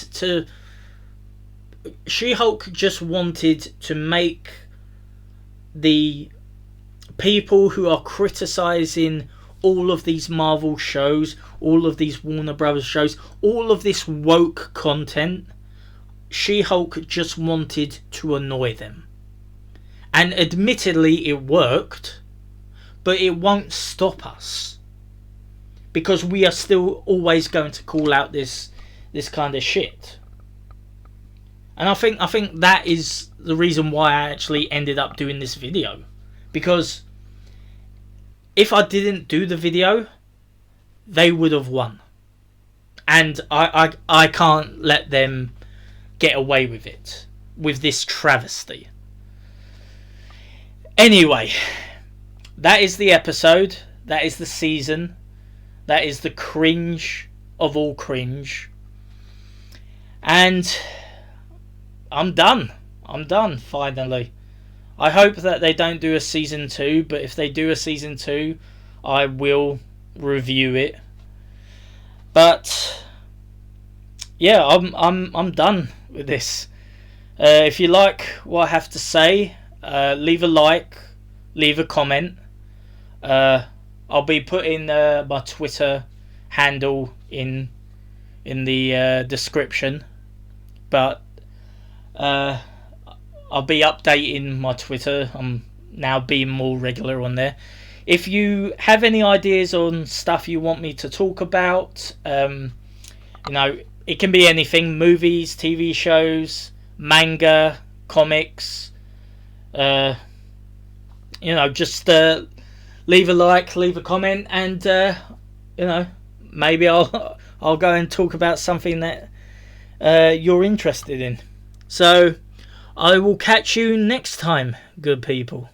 Speaker 1: to make the people who are criticizing all of these Marvel shows, all of these Warner Brothers shows, all of this woke content, She-Hulk just wanted to annoy them. And admittedly it worked, but it won't stop us, because we are still always going to call out this kind of shit. And I think that is the reason why I actually ended up doing this video, because if I didn't do the video, they would have won, and I can't let them get away with it, with this travesty. Anyway, that is the episode. That is the season. That is the cringe of all cringe. And I'm done. Finally. I hope that they don't do a season 2, but if they do a season 2, I will review it. But yeah, I'm done with this. If you like what I have to say, leave a like, leave a comment. I'll be putting my Twitter handle in the description, but I'll be updating my Twitter. I'm now being more regular on there. If you have any ideas on stuff you want me to talk about, it can be anything: movies, TV shows, manga, comics. Just leave a like, leave a comment, and maybe I'll go and talk about something that you're interested in. So I will catch you next time, good people.